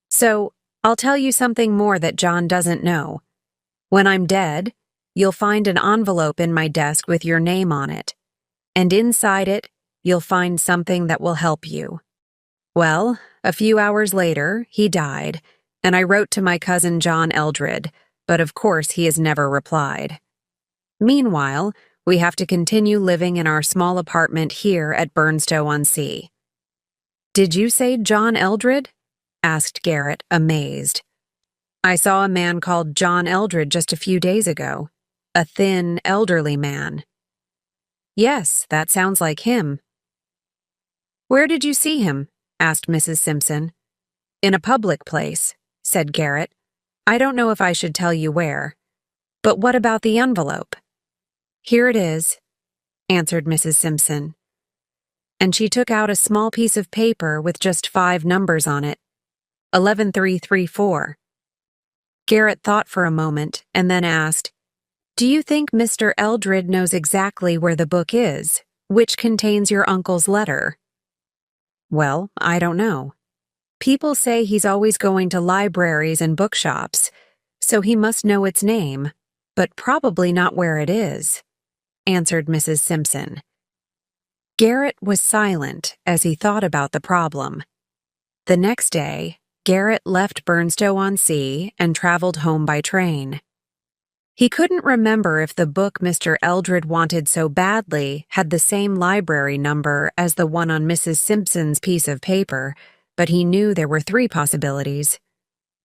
So, I'll tell you something more that John doesn't know. When I'm dead, you'll find an envelope in my desk with your name on it, and inside it, you'll find something that will help you.' Well, a few hours later, he died, and I wrote to my cousin John Eldred, but of course he has never replied. Meanwhile, we have to continue living in our small apartment here at Burnstow-on-Sea." "Did you say John Eldred?" asked Garrett, amazed. "I saw a man called John Eldred just a few days ago, a thin, elderly man." "Yes, that sounds like him." "Where did you see him?" asked Mrs. Simpson. "In a public place," said Garrett. "I don't know if I should tell you where. But what about the envelope?" "Here it is," answered Mrs. Simpson. And she took out a small piece of paper with just 5 numbers on it. 11334. Garrett thought for a moment and then asked, "Do you think Mr. Eldred knows exactly where the book is, which contains your uncle's letter?" "Well, I don't know. People say he's always going to libraries and bookshops, so he must know its name, but probably not where it is," answered Mrs. Simpson. Garrett was silent as he thought about the problem. The next day, Garrett left Burnstow-on-Sea and traveled home by train. He couldn't remember if the book Mr. Eldred wanted so badly had the same library number as the one on Mrs. Simpson's piece of paper, but he knew there were 3 possibilities: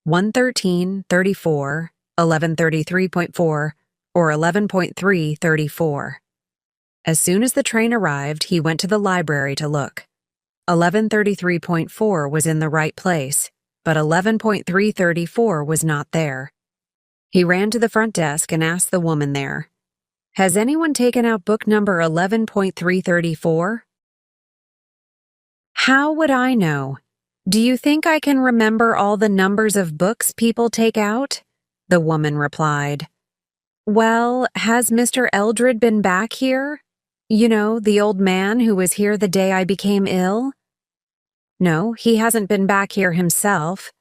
113, 34, 1133.4, or 11.334. As soon as the train arrived, he went to the library to look. 1133.4 was in the right place, but 11.334 was not there. He ran to the front desk and asked the woman there, "Has anyone taken out book number 11.334? How would I know? Do you think I can remember all the numbers of books people take out? The woman replied. Well, has Mr. Eldred been back here? You know, the old man who was here the day I became ill? No, he hasn't been back here himself,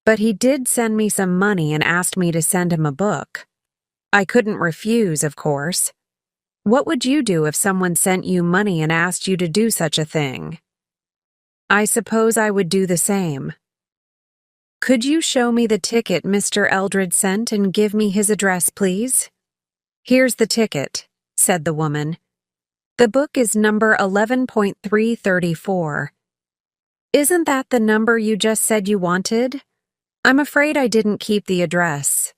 but he did send me some money and asked me to send him a book. I couldn't refuse, of course. What would you do if someone sent you money and asked you to do such a thing? I suppose I would do the same. Could you show me the ticket Mr. Eldred sent and give me his address, please? Here's the ticket, said the woman. The book is number 11.334. Isn't that the number you just said you wanted? I'm afraid I didn't keep the address.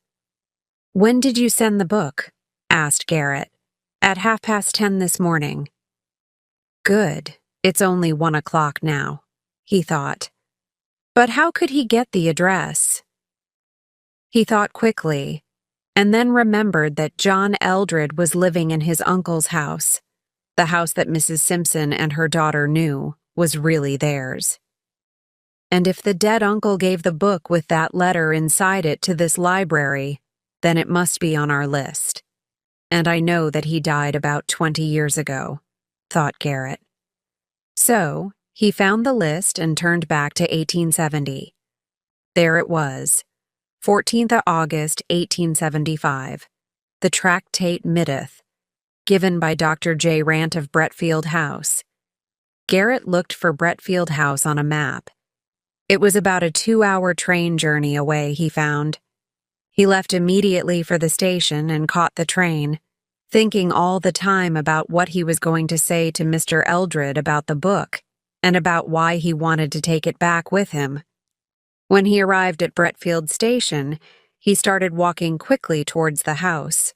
When did you send the book? Asked Garrett. At 10:30 this morning. Good. It's only 1 o'clock now, he thought. But how could he get the address? He thought quickly, and then remembered that John Eldred was living in his uncle's house. The house that Mrs. Simpson and her daughter knew was really theirs. And if the dead uncle gave the book with that letter inside it to this library, then it must be on our list. And I know that he died about 20 years ago, thought Garrett. So, he found the list and turned back to 1870. There it was, 14th of August, 1875, the Tractate Middith, given by Dr. J. Rant of Bretfield House. Garrett looked for Bretfield House on a map. It was about a 2-hour train journey away, he found. He left immediately for the station and caught the train, thinking all the time about what he was going to say to Mr. Eldred about the book and about why he wanted to take it back with him. When he arrived at Bretfield Station, he started walking quickly towards the house,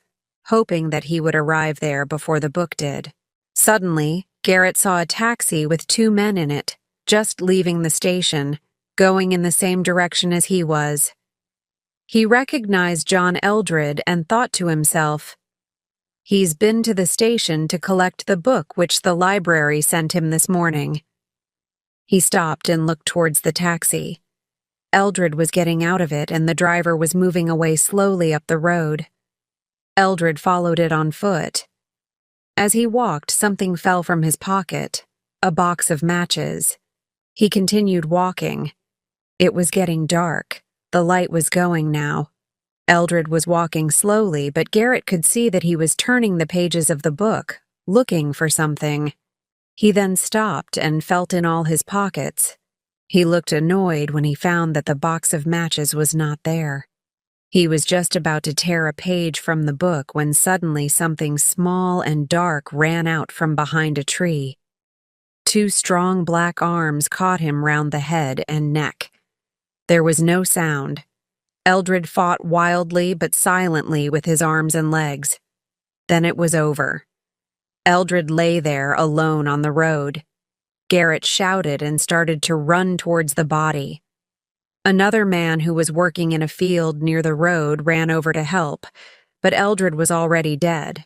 hoping that he would arrive there before the book did. Suddenly, Garrett saw a taxi with 2 men in it, just leaving the station, going in the same direction as he was. He recognized John Eldred and thought to himself, "He's been to the station to collect the book which the library sent him this morning." He stopped and looked towards the taxi. Eldred was getting out of it and the driver was moving away slowly up the road. Eldred followed it on foot. As he walked, something fell from his pocket, a box of matches. He continued walking. It was getting dark. The light was going now. Eldred was walking slowly, but Garrett could see that he was turning the pages of the book, looking for something. He then stopped and felt in all his pockets. He looked annoyed when he found that the box of matches was not there. He was just about to tear a page from the book when suddenly something small and dark ran out from behind a tree. 2 strong black arms caught him round the head and neck. There was no sound. Eldred fought wildly but silently with his arms and legs. Then it was over. Eldred lay there alone on the road. Garrett shouted and started to run towards the body. Another man who was working in a field near the road ran over to help, but Eldred was already dead.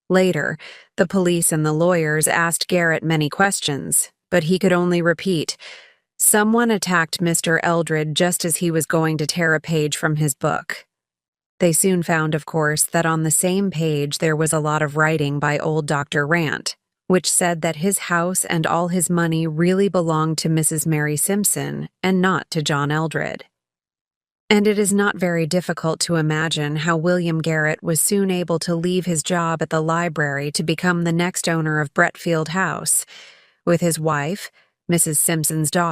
Later, the police and the lawyers asked Garrett many questions, but he could only repeat, "Someone attacked Mr. Eldred just as he was going to tear a page from his book." They soon found, of course, that on the same page there was a lot of writing by old Dr. Rant, which said that his house and all his money really belonged to Mrs. Mary Simpson and not to John Eldred. And it is not very difficult to imagine how William Garrett was soon able to leave his job at the library to become the next owner of Bretfield House, with his wife, Mrs. Simpson's daughter,